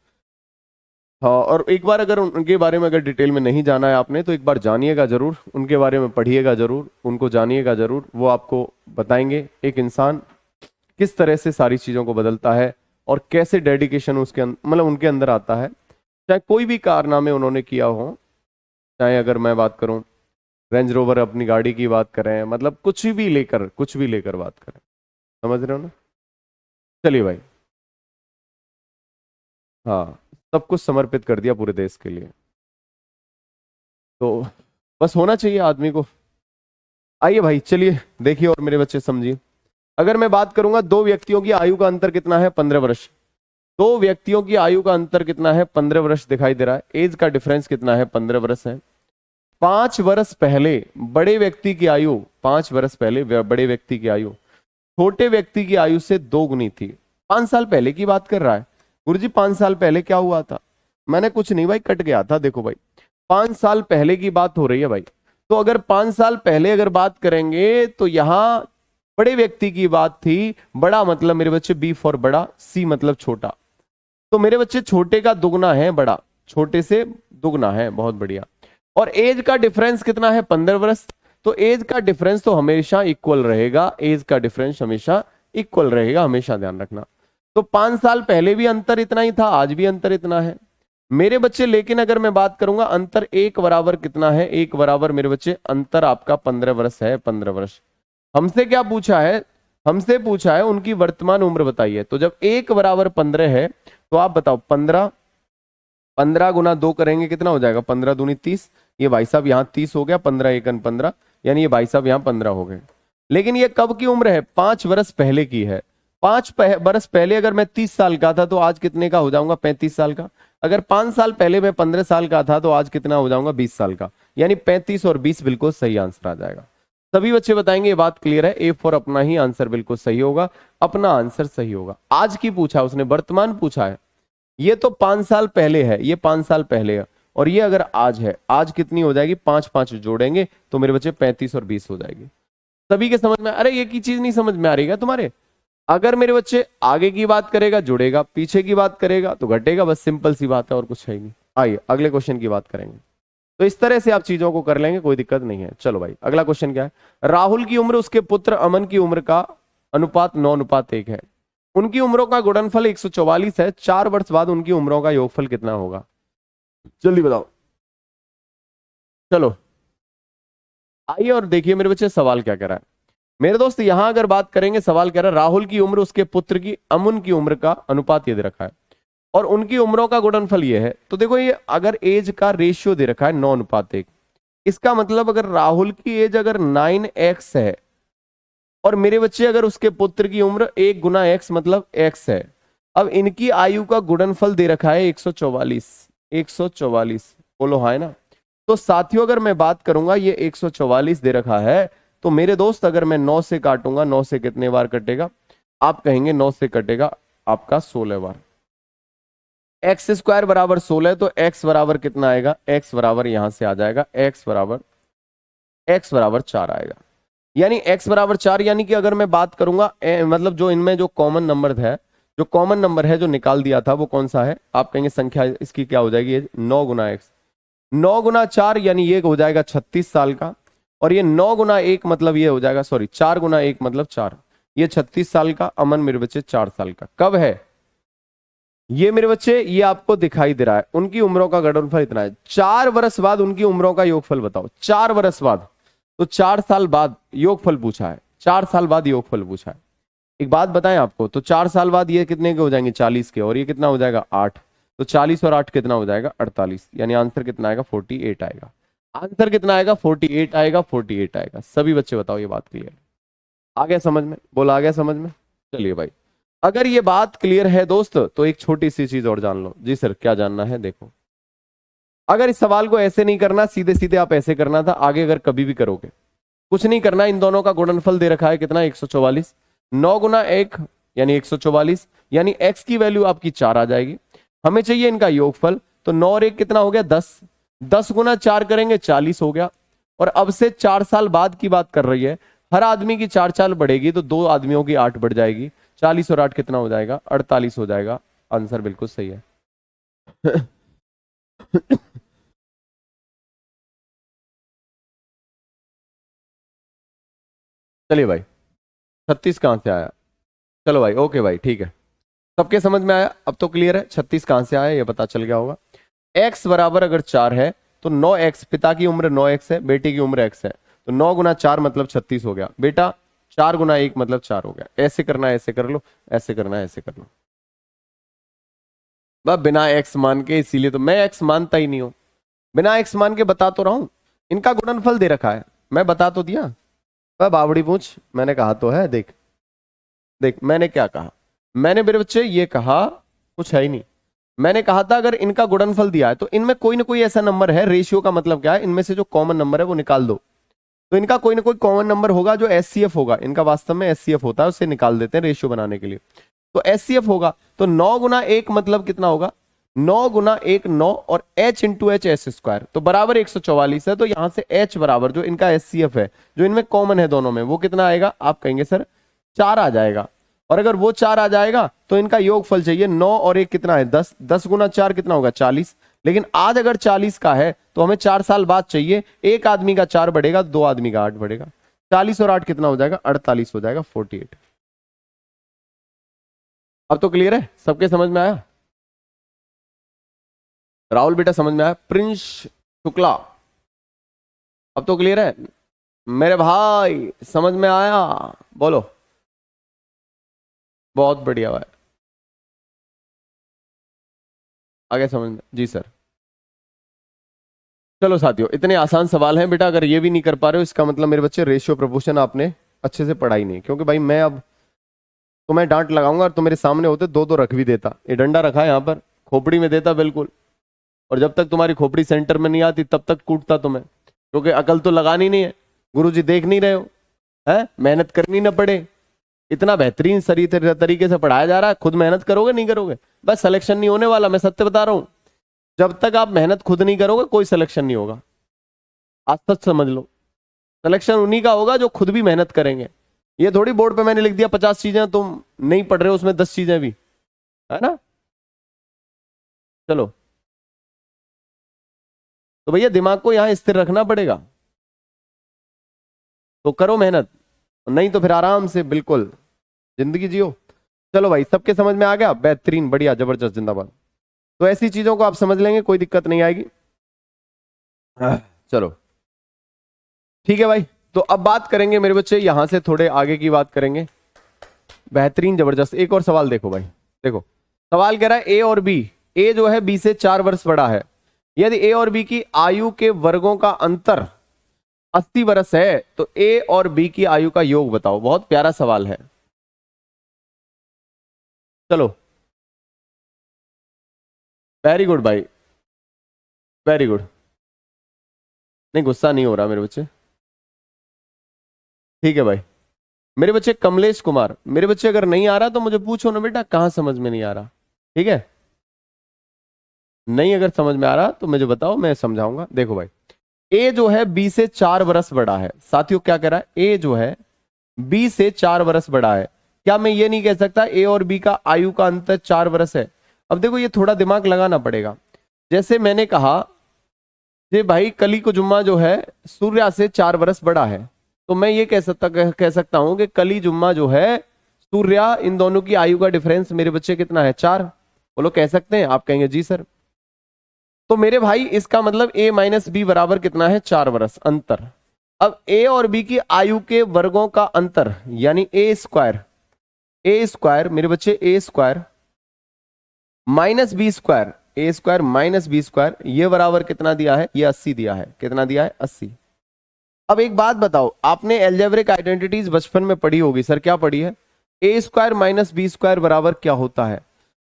हाँ, और एक बार अगर उनके बारे में अगर डिटेल में नहीं जाना है आपने, तो एक बार जानिएगा जरूर, उनके बारे में पढ़िएगा जरूर, उनको जानिएगा जरूर। वो आपको बताएंगे एक इंसान किस तरह से सारी चीजों को बदलता है और कैसे डेडिकेशन उसके मतलब उनके अंदर आता है। चाहे कोई भी कारनामे उन्होंने किया हो, चाहे अगर मैं बात करूं रेंज रोवर अपनी गाड़ी की बात करें, मतलब कुछ भी लेकर बात करें, समझ रहे हो ना। चलिए भाई, हाँ, सब कुछ समर्पित कर दिया पूरे देश के लिए, तो बस होना चाहिए आदमी को। आइए भाई, चलिए देखिए और मेरे बच्चे समझिए। अगर मैं बात करूंगा, 2 व्यक्तियों की आयु का अंतर कितना है? 15 वर्ष। 2 व्यक्तियों की आयु का अंतर कितना है? 15 वर्ष दिखाई दे रहा है। एज का डिफरेंस कितना है? 15 वर्ष है। 5 वर्ष पहले बड़े व्यक्ति की आयु, 5 वर्ष पहले बड़े व्यक्ति की आयु छोटे व्यक्ति की आयु से 2 गुनी थी। 5 साल पहले की बात कर रहा है गुरुजी। 5 साल पहले क्या हुआ था? मैंने कुछ नहीं भाई, कट गया था। देखो भाई, 5 साल पहले की बात हो रही है भाई। तो अगर 5 साल पहले अगर बात करेंगे तो यहां बड़े व्यक्ति की बात थी। बड़ा मतलब मेरे बच्चे बी फॉर बड़ा, सी मतलब छोटा। तो मेरे बच्चे छोटे का दुगना है बड़ा, छोटे से दुगना है। बहुत बढ़िया। और एज का डिफरेंस कितना है? 15 वर्ष। तो एज का डिफरेंस तो हमेशा इक्वल रहेगा, एज का डिफरेंस हमेशा इक्वल रहेगा, हमेशा ध्यान रखना। तो 5 साल पहले भी अंतर इतना ही था, आज भी अंतर इतना है मेरे बच्चे। लेकिन अगर मैं बात करूंगा अंतर 1 बराबर कितना है? 1 बराबर मेरे बच्चे अंतर आपका 15 वर्ष है। 15 वर्ष। हमसे क्या पूछा है? हमसे पूछा है उनकी वर्तमान उम्र बताइए। तो जब 1 बराबर 15 है तो आप बताओ 15 गुना 2 करेंगे कितना हो जाएगा? 15 दूनी 30। ये भाई साहब यहाँ 30 हो गया, 15 एकन 15, यानी ये भाई साहब यहाँ 15 हो गए। लेकिन ये कब की उम्र है? 5 वर्ष पहले की है। 5 वर्ष पहले अगर मैं 30 साल का था तो आज कितने का हो जाऊंगा? 35 साल का। अगर 5 साल पहले मैं 15 साल का था तो आज कितना हो जाऊंगा? 20 साल का। यानी 35 और 20 बिल्कुल सही आंसर आ जाएगा। सभी बच्चे बताएंगे ये बात क्लियर है? ए फॉर अपना ही आंसर बिल्कुल सही होगा, अपना आंसर सही होगा। आज की पूछा उसने, वर्तमान पूछा है। ये तो 5 साल पहले है, ये 5 साल पहले है, और ये अगर आज है, आज कितनी हो जाएगी? 5 जोड़ेंगे तो मेरे बच्चे 35 और 20 हो जाएगी। सभी के समझ में? अरे ये की चीज नहीं समझ में आ रही है तुम्हारे? अगर मेरे बच्चे आगे की बात करेगा जुड़ेगा, पीछे की बात करेगा तो घटेगा, बस सिंपल सी बात है, और कुछ है नहीं। आइए अगले क्वेश्चन की बात करेंगे। तो इस तरह से आप चीजों को कर लेंगे, कोई दिक्कत नहीं है। चलो भाई, अगला क्वेश्चन क्या है? राहुल की उम्र उसके पुत्र अमन की उम्र का अनुपात 9:1 है। उनकी उम्रों का गुणनफल 144 है। 4 वर्ष बाद उनकी उम्रों का योगफल कितना होगा? जल्दी बताओ। चलो आइए और देखिए मेरे बच्चे सवाल क्या कह रहा है। मेरे दोस्त यहां अगर बात करेंगे, सवाल कह रहा है राहुल की उम्र उसके पुत्र की अमुन की उम्र का अनुपात ये दे रखा है और उनकी उम्रों का गुणनफल ये है। तो देखो ये अगर एज का रेशियो दे रखा है 9:1, इसका मतलब अगर राहुल की एज अगर 9x है और मेरे बच्चे अगर उसके पुत्र की उम्र 1 × x मतलब x है, अब इनकी आयु का गुणनफल दे रखा है 144। 144 बोलो हाँ है ना। तो साथियों अगर मैं बात करूंगा ये 144 दे रखा है, तो मेरे दोस्त अगर मैं 9 से काटूंगा, 9 से कितने बार कटेगा? आप कहेंगे 9 से कटेगा आपका 16 बार। x² बराबर 16, तो x बराबर कितना आएगा? x बराबर यहां से आ जाएगा x बराबर 4 आएगा। यानी x बराबर 4, यानी कि अगर मैं बात करूंगा मतलब जो इनमें जो कॉमन नंबर है, जो कॉमन नंबर है जो निकाल दिया था वो कौन सा है? आप कहेंगे संख्या इसकी क्या हो जाएगी? 9 × x, 9 × 4 यानी ये हो जाएगा 36 साल का, और ये 9 × 1 मतलब ये हो जाएगा, सॉरी 4 × 1 मतलब 4, ये 36 साल का। अमन मेरे बच्चे 4 साल का। कब है ये मेरे बच्चे? ये आपको दिखाई दे रहा है। उनकी उम्रों का गुणनफल इतना है। 4 वर्ष बाद उनकी उम्रों का योगफल बताओ। 4 वर्ष बाद, तो 4 साल बाद योगफल पूछा है। 4 साल बाद योगफल पूछा है। एक बात बताएं आपको, तो 4 साल बाद ये कितने के हो जाएंगे? 40 के, और ये कितना हो जाएगा? 8। तो 40 और 8 कितना हो जाएगा? 48। यानी आंसर कितना आएगा? 48 आएगा। आंसर कितना आएगा? 48 आएगा। 48 आएगा। सभी बच्चे बताओ ये बात क्लियर आ गया समझ में? बोला आ गया समझ में? चलिए भाई, अगर ये बात क्लियर है दोस्त, तो एक छोटी सी चीज और जान लो। जी सर क्या जानना है? देखो, अगर इस सवाल को ऐसे नहीं करना, सीधे सीधे आप ऐसे करना था। आगे अगर कभी भी करोगे, कुछ नहीं करना, इन दोनों का गुणनफल दे रखा है कितना? 144। 9 × 1 यानी 144, यानी x की वैल्यू आपकी 4 आ जाएगी। हमें चाहिए इनका योगफल, तो 9 और 1 कितना हो गया? 10। 10 × 4 करेंगे 40 हो गया। और अब से 4 साल बाद की बात कर रही है। हर आदमी की 4 साल बढ़ेगी, तो 2 आदमियों की 8 बढ़ जाएगी। 40 और 8 कितना हो जाएगा? 48 हो जाएगा। आंसर बिल्कुल सही है। चलिए भाई, 36 कहां से आया? चलो भाई ओके भाई ठीक है, सबके समझ में आया? अब तो क्लियर है 36 कहां से आया, ये पता चल गया होगा। x बराबर अगर 4 है तो 9x, पिता की उम्र 9x है, बेटी की उम्र x है, तो 9 × 4 मतलब 36 हो गया बेटा। 4 × 1 मतलब 4 हो गया। ऐसे करना है ऐसे कर लो, ऐसे करना है ऐसे कर लो। बस बिना x मान के, इसीलिए तो मैं x मानता ही नहीं हूं। बिना x मान के बता तो रहा हूं। इनका गुणनफल दे रखा है, मैं बता तो दिया। बस बावड़ी पूछ, मैंने कहा तो है। देख देख मैंने क्या कहा? मैंने मेरे बच्चे ये कहा, कुछ है ही नहीं। मैंने कहा था अगर इनका गुणनफल दिया है तो इनमें कोई ना कोई ऐसा नंबर है। रेशियो का मतलब क्या है? इनमें से जो कॉमन नंबर है वो निकाल दो। तो इनका कोई ना कोई कॉमन नंबर होगा जो एचसीएफ होगा। इनका वास्तव में एचसीएफ होता है, उसे निकाल देते हैं रेशियो बनाने के लिए। तो एचसीएफ होगा, तो 9 × 1 मतलब कितना होगा? 9 × 1 9, और h × h s², तो बराबर 144 है। तो यहां से h बराबर जो इनका एचसीएफ है, जो इनमें कॉमन है दोनों में, वो कितना आएगा? आप कहेंगे सर 4 आ जाएगा। और अगर वो 4 आ जाएगा तो इनका योगफल चाहिए 9 और 1 कितना है? 10। 10 × 4 कितना होगा? 40। लेकिन आज अगर 40 का है तो हमें 4 साल बाद चाहिए। एक आदमी का 4 बढ़ेगा, 2 आदमी का 8 बढ़ेगा। 40 और 8 कितना हो जाएगा? 48 हो जाएगा। 48। अब तो क्लियर है? सबके समझ में आया? राहुल बेटा समझ में आया? प्रिंस शुक्ला अब तो क्लियर है? मेरे भाई समझ में आया? बोलो। बहुत बढ़िया भाई, आगे समझ में? जी सर। चलो साथियों, इतने आसान सवाल हैं बेटा। अगर ये भी नहीं कर पा रहे हो, इसका मतलब मेरे बच्चे रेशियो प्रोपोर्शन आपने अच्छे से पढ़ा ही नहीं। क्योंकि भाई मैं अब तुम्हें डांट लगाऊंगा और तुम मेरे सामने होते दो दो रख भी देता। ये डंडा रखा है यहाँ पर, खोपड़ी में देता बिल्कुल। और जब तक तुम्हारी खोपड़ी सेंटर में नहीं आती तब तक कूटता तुम्हें। क्योंकि अकल तो लगानी नहीं है, गुरुजी देख नहीं रहे हो, है मेहनत करनी ना पड़े। इतना बेहतरीन तरीके से पढ़ाया जा रहा है, खुद मेहनत करोगे नहीं करोगे बस सिलेक्शन नहीं होने वाला। मैं सत्य बता रहा हूं, जब तक आप मेहनत खुद नहीं करोगे कोई सिलेक्शन नहीं होगा। आज तक समझ लो, सिलेक्शन उन्हीं का होगा जो खुद भी मेहनत करेंगे। ये थोड़ी बोर्ड पे मैंने लिख दिया 50 चीजें, तुम नहीं पढ़ रहे हो उसमें 10 चीजें भी, है ना। चलो, तो भैया दिमाग को यहां स्थिर रखना पड़ेगा। तो करो मेहनत, नहीं तो फिर आराम से बिल्कुल जिंदगी जियो। चलो भाई, सबके समझ में आ गया, बेहतरीन, बढ़िया, जबरदस्त, जिंदाबाद। तो ऐसी चीजों को आप समझ लेंगे, कोई दिक्कत नहीं आएगी। चलो ठीक है भाई। तो अब बात करेंगे मेरे बच्चे, यहां से थोड़े आगे की बात करेंगे। बेहतरीन, जबरदस्त। एक और सवाल देखो भाई, देखो सवाल कह रहा है ए और बी, ए जो है बी से 4 वर्ष बड़ा है, यदि ए और बी की आयु के वर्गों का अंतर 80 वर्ष है तो ए और बी की आयु का योग बताओ। बहुत प्यारा सवाल है। चलो, वेरी गुड भाई, वेरी गुड। नहीं, गुस्सा नहीं हो रहा मेरे बच्चे, ठीक है भाई। मेरे बच्चे कमलेश कुमार, मेरे बच्चे अगर नहीं आ रहा तो मुझे पूछो ना बेटा, कहां समझ में नहीं आ रहा, ठीक है। नहीं अगर समझ में आ रहा तो मुझे बताओ, मैं समझाऊंगा। देखो भाई, ए जो है बी से 4 वर्ष बड़ा है। साथियों क्या कह रहा है, ए जो है बी से 4 वर्ष बड़ा है। क्या मैं ये नहीं कह सकता ए और बी का आयु का अंतर 4 वर्ष है? अब देखो, ये थोड़ा दिमाग लगाना पड़ेगा। जैसे मैंने कहा कि भाई कली जुम्मा जो है सूर्या से 4 वर्ष बड़ा है, तो मैं ये कह सकता हूं कि कली जुम्मा जो है सूर्या, इन दोनों की आयु का डिफरेंस मेरे बच्चे कितना है, 4। बोलो, कह सकते हैं? आप कहेंगे जी सर। तो मेरे भाई इसका मतलब ए माइनस बी बराबर कितना है, 4 वर्ष अंतर। अब ए और बी की आयु के वर्गों का अंतर यानी ए स्क्वायर, ए स्क्वायर मेरे बच्चे, ए स्क्वायर माइनस बी स्क्वायर, ए स्क्वायर माइनस बी स्क्वायर, ये बराबर कितना दिया है, ये 80 दिया है। कितना दिया है, 80। अब एक बात बताओ, आपने एल्जेब्रिक आइडेंटिटीज बचपन में पढ़ी होगी। सर क्या पढ़ी है? ए स्क्वायर माइनस बी स्क्वायर बराबर क्या होता है?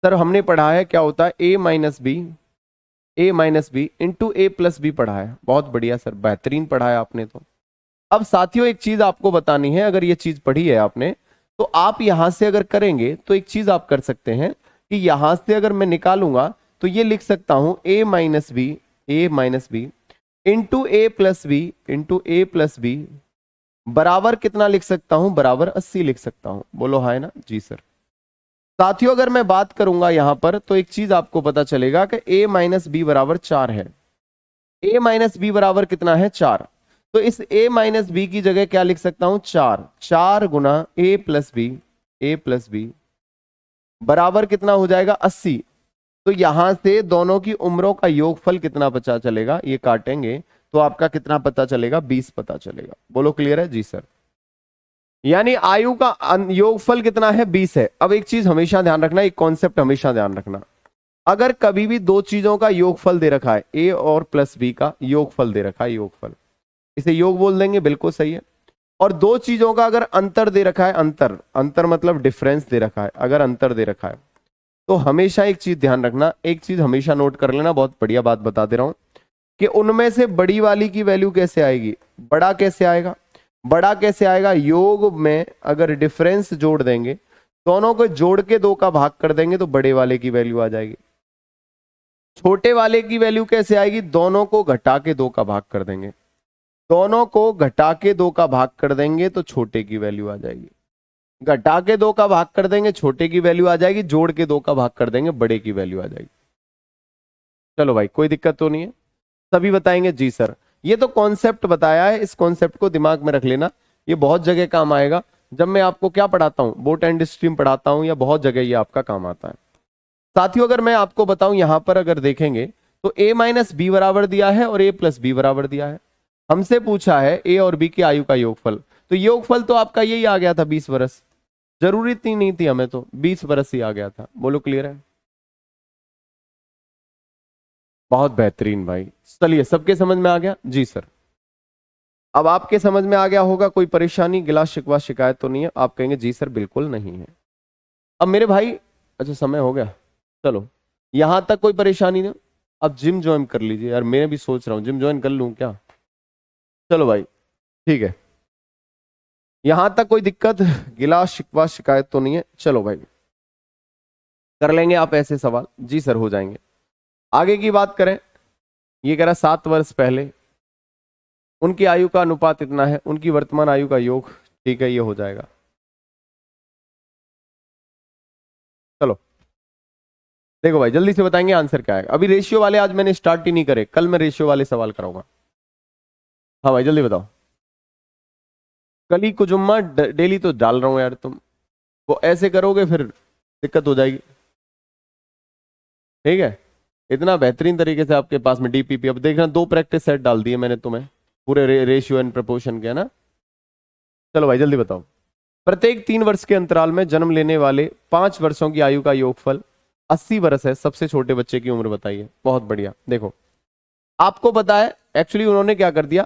सर हमने पढ़ा है क्या होता है, ए माइनस बी इंटू ए प्लस बी पढ़ा है। बहुत बढ़िया सर, बेहतरीन पढ़ा है आपने तो। अब साथियों एक चीज आपको बतानी है, अगर ये चीज पढ़ी है आपने तो आप यहां से अगर करेंगे तो एक चीज आप कर सकते हैं कि यहां से अगर मैं निकालूंगा तो ये लिख सकता हूं ए माइनस बी इंटू ए प्लस बी बराबर कितना लिख सकता हूं, बराबर 80 लिख सकता हूं। बोलो हाय ना जी सर। साथियों अगर मैं बात करूंगा यहां पर तो एक चीज आपको पता चलेगा कि ए माइनस बी बराबर 4 है। ए माइनस बी बराबर कितना है, 4। तो इस ए माइनस बी की जगह क्या लिख सकता हूं, 4 गुना ए प्लस बी बराबर कितना हो जाएगा, 80। तो यहां से दोनों की उम्रों का योगफल कितना पता चलेगा, ये काटेंगे तो आपका कितना पता चलेगा, 20 पता चलेगा। बोलो क्लियर है जी सर। यानी आयु का योगफल कितना है, 20 है। अब एक चीज हमेशा ध्यान रखना, एक कॉन्सेप्ट हमेशा ध्यान रखना, अगर कभी भी दो चीजों का योगफल दे रखा है, ए और प्लस बी का योगफल दे रखा है, योगफल, इसे योग बोल देंगे, बिल्कुल सही है। और दो चीजों का अगर अंतर दे रखा है, अंतर मतलब डिफरेंस दे रखा है, अगर अंतर दे रखा है तो हमेशा एक चीज ध्यान रखना, एक चीज हमेशा नोट कर लेना, बहुत बढ़िया बात बता दे रहा हूं, कि उनमें से बड़ी वाली की वैल्यू कैसे आएगी, बड़ा कैसे आएगा, बड़ा कैसे आएगा, योग में अगर डिफरेंस जोड़ देंगे, दोनों को जोड़ के 2 का भाग कर देंगे तो बड़े वाले की वैल्यू आ जाएगी। छोटे वाले की वैल्यू कैसे आएगी, दोनों को घटा के 2 का भाग कर देंगे, दोनों को घटा के 2 का भाग कर देंगे तो छोटे की वैल्यू आ जाएगी, घटा के 2 का भाग कर देंगे छोटे की वैल्यू आ जाएगी, जोड़ के 2 का भाग कर देंगे बड़े की वैल्यू आ जाएगी। चलो भाई, कोई दिक्कत तो नहीं है, सभी बताएंगे जी सर। ये तो कॉन्सेप्ट बताया है, इस कॉन्सेप्ट को दिमाग में रख लेना, ये बहुत जगह काम आएगा। जब मैं आपको क्या पढ़ाता हूं, बोट एंड स्ट्रीम पढ़ाता हूं, या बहुत जगह ये आपका काम आता है। साथियों अगर मैं आपको बताऊं, यहां पर अगर देखेंगे तो ए माइनस बी बराबर दिया है और ए प्लस बी बराबर दिया है। हमसे पूछा है ए और बी की आयु का योगफल, तो योगफल तो आपका यही आ गया था, 20 वर्ष। जरूरी इतनी नहीं थी हमें, तो 20 वर्ष ही आ गया था। बोलो क्लियर है? बहुत बेहतरीन भाई। चलिए, सबके समझ में आ गया जी सर। अब आपके समझ में आ गया होगा, कोई परेशानी, गिला शिकवा शिकायत तो नहीं है? आप कहेंगे जी सर बिल्कुल नहीं है। अब मेरे भाई, अच्छा समय हो गया, चलो यहां तक कोई परेशानी नहीं। अब जिम ज्वाइन कर लीजिए यार, मैं भी सोच रहा हूँ जिम ज्वाइन कर लूं क्या। चलो भाई ठीक है, यहां तक कोई दिक्कत, गिला शिकवा शिकायत तो नहीं है? चलो भाई कर लेंगे आप ऐसे सवाल, जी सर हो जाएंगे। आगे की बात करें, ये कह रहा 7 वर्ष पहले उनकी आयु का अनुपात इतना है, उनकी वर्तमान आयु का योग, ठीक है ये हो जाएगा। चलो देखो भाई, जल्दी से बताएंगे आंसर क्या है। अभी रेशियो वाले आज मैंने स्टार्ट ही नहीं करे, कल मैं रेशियो वाले सवाल कराऊंगा। हाँ भाई जल्दी बताओ। कली कुजुम्मा डेली तो डाल रहा हूं यार तुम, वो ऐसे करोगे फिर दिक्कत हो जाएगी। ठीक है, इतना बेहतरीन तरीके से आपके पास में डीपीपी। अब देखना 2 प्रैक्टिस सेट डाल दिए मैंने तुम्हें पूरे रेशियो एंड प्रपोर्शन के, है ना। चलो भाई जल्दी बताओ। प्रत्येक 3 वर्ष के अंतराल में जन्म लेने वाले 5 वर्षों की आयु का योगफल 80 वर्ष है। सबसे छोटे बच्चे की उम्र बताइए। बहुत बढ़िया। देखो आपको पता है एक्चुअली उन्होंने क्या कर दिया,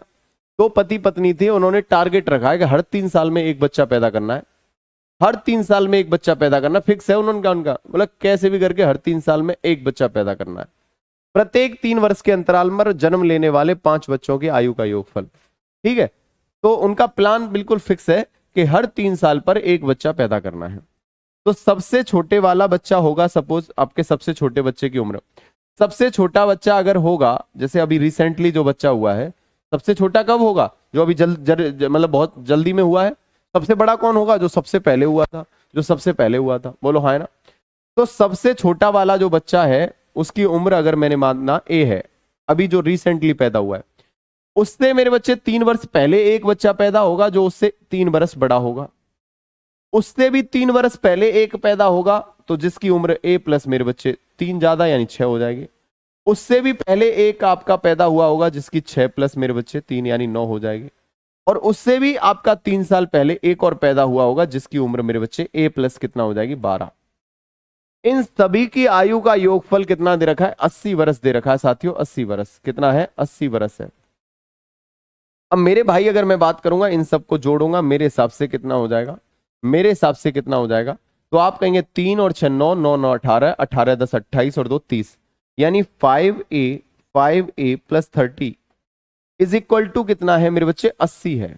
2 पति पत्नी थे, उन्होंने टारगेट रखा है कि हर 3 साल में एक बच्चा पैदा करना है। हर 3 साल में एक बच्चा पैदा करना फिक्स है उन्होंने, उनका बोला कैसे भी करके हर 3 साल में एक बच्चा पैदा करना है। प्रत्येक 3 वर्ष के अंतराल पर जन्म लेने वाले 5 बच्चों की आयु का योगफल। ठीक है, तो उनका प्लान बिल्कुल फिक्स है कि हर 3 साल पर एक बच्चा पैदा करना है। तो सबसे छोटे वाला बच्चा होगा, सपोज आपके सबसे छोटे बच्चे की उम्र, सबसे छोटा बच्चा अगर होगा, जैसे अभी रिसेंटली जो बच्चा हुआ है, सबसे छोटा कब होगा, जो अभी मतलब बहुत जल्दी में हुआ है। सबसे बड़ा कौन होगा, जो सबसे पहले हुआ था, जो सबसे पहले हुआ था, बोलो हाँ ना। तो सबसे छोटा वाला जो बच्चा है उसकी उम्र अगर मैंने मानना ए है, अभी जो रिसेंटली पैदा हुआ है, उससे मेरे बच्चे 3 वर्ष पहले एक बच्चा पैदा होगा जो उससे 3 वर्ष बड़ा होगा। उससे भी 3 वर्ष पहले एक पैदा होगा तो जिसकी उम्र ए प्लस मेरे बच्चे 3 ज्यादा यानी 6 हो जाएगी। उससे भी पहले एक आपका पैदा हुआ होगा जिसकी 6 प्लस मेरे बच्चे 3 यानी 9 हो जाएगी। और उससे भी आपका 3 साल पहले एक और पैदा हुआ होगा जिसकी उम्र मेरे बच्चे ए प्लस कितना हो जाएगी 12। इन सभी की आयु का योगफल कितना दे रखा है, 80 वर्ष दे रखा है साथियों। 80 वर्ष कितना है, 80 वर्ष है। अब मेरे भाई अगर मैं बात करूंगा इन सबको जोड़ूंगा मेरे हिसाब से कितना हो जाएगा, मेरे हिसाब से कितना हो जाएगा, तो आप कहेंगे 3 और 6 9, 9 9 18, 18 10 28 और 2 30, यानी 5a plus 30 is equal to कितना है मेरे बच्चे, 80 है।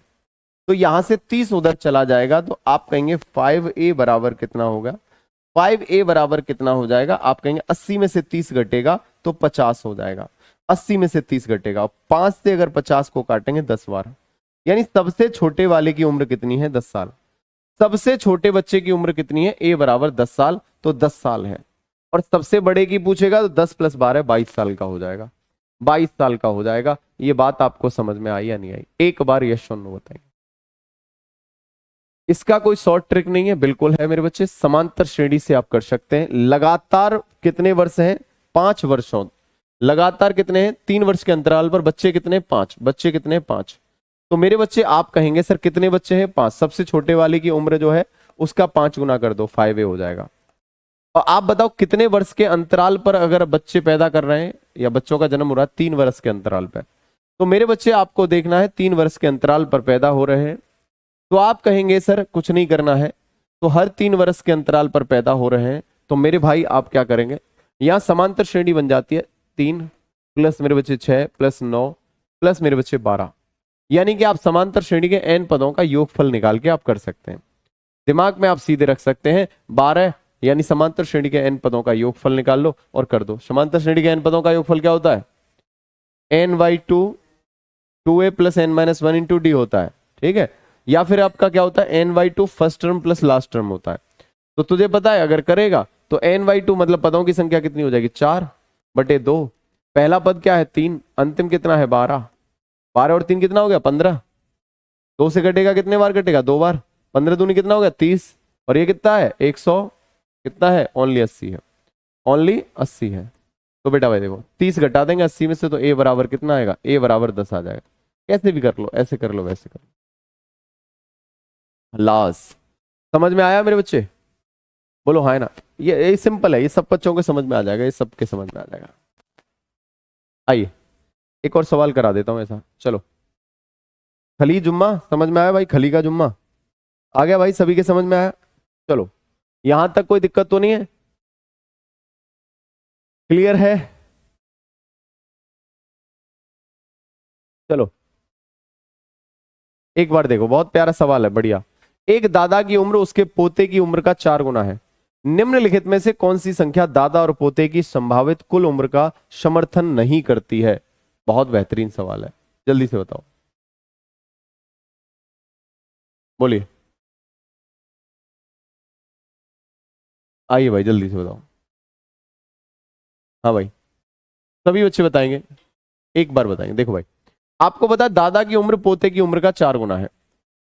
तो यहां से 30 उधर चला जाएगा तो आप कहेंगे 5a बराबर कितना होगा, 5a बराबर कितना हो जाएगा, आप कहेंगे 80 में से 30 घटेगा तो 50 हो जाएगा। 80 में से 30 घटेगा, 5 से अगर 50 को काटेंगे 10 बार, यानी सबसे छोटे वाले की उम्र कितनी है, 10 साल। सबसे छोटे बच्चे की उम्र कितनी है, ए बराबर 10 साल, तो 10 साल है। और सबसे बड़े की पूछेगा तो 10 प्लस 12 22 साल का हो जाएगा, 22 साल का हो जाएगा। ये बात आपको समझ में आई या नहीं आई, एक बार यस और नो बताइए। इसका कोई शॉर्ट ट्रिक नहीं है, बिल्कुल है मेरे बच्चे। समांतर श्रेणी से आप कर सकते हैं। लगातार कितने वर्ष हैं, 5 वर्षों, लगातार कितने हैं, 3 वर्ष के अंतराल पर बच्चे कितने, 5 बच्चे कितने, 5। तो मेरे बच्चे आप कहेंगे सर कितने बच्चे हैं, 5। सबसे छोटे वाले की उम्र जो है उसका 5 गुना कर दो, 5a हो जाएगा। और आप बताओ कितने वर्ष के अंतराल पर अगर बच्चे पैदा कर रहे हैं या बच्चों का जन्म हो रहा है, 3 वर्ष के अंतराल पर। तो मेरे बच्चे आपको देखना है 3 वर्ष के अंतराल पर पैदा हो रहे हैं, तो आप कहेंगे सर कुछ नहीं करना है, तो हर 3 वर्ष के अंतराल पर पैदा हो रहे हैं, तो मेरे भाई आप क्या करेंगे, यहां समांतर श्रेणी बन जाती है 3 प्लस मेरे बच्चे 6 प्लस 9 प्लस मेरे बच्चे 12, यानी कि आप समांतर श्रेणी के n पदों का योगफल निकाल के आप कर सकते हैं। दिमाग में आप सीधे रख सकते हैं 12 यानी समांतर श्रेणी के n पदों का योगफल निकाल लो और कर दो। समांतर श्रेणी के n पदों का योगफल क्या होता है, n/2 2a plus n minus 1 into D होता है। ठीक है, या फिर आपका क्या होता है n/2 first term plus last term होता है। तो तुझे पता है अगर करेगा तो n/2 मतलब पदों की संख्या कितनी हो जाएगी, 4/2। पहला पद क्या है 3, अंतिम कितना है 12, 12 और 3 कितना हो गया 15, 2 से कटेगा कितने बार कटेगा, 2 बार, 15 दूनी कितना हो गया 30, और ये कितना है 100, कितना है ओनली 80 है, ओनली 80 है। तो बेटा भाई देखो 30 घटा देंगे 80 में से तो a बराबर कितना आएगा, a बराबर 10 आ जाएगा। कैसे भी कर लो, ऐसे कर लो वैसे कर लो। लास समझ में आया मेरे बच्चे, बोलो हाँ ना। ये सिंपल है, ये सब बच्चों को समझ में आ जाएगा, ये सबके समझ में आ जाएगा। आइए एक और सवाल करा देता हूं ऐसा, चलो। खली जुम्मा समझ में आया भाई, खली का जुम्मा आ गया भाई, सभी के समझ में आया। चलो यहां तक कोई दिक्कत तो नहीं है, क्लियर है। चलो एक बार देखो, बहुत प्यारा सवाल है, बढ़िया। एक दादा की उम्र उसके पोते की उम्र का 4 गुना है। निम्नलिखित में से कौन सी संख्या दादा और पोते की संभावित कुल उम्र का समर्थन नहीं करती है। बहुत बेहतरीन सवाल है, जल्दी से बताओ, बोलिए। आइए भाई जल्दी से बताओ। हाँ भाई सभी बच्चे बताएंगे, एक बार बताएंगे। देखो भाई आपको पता है दादा की उम्र पोते की उम्र का 4 गुना है।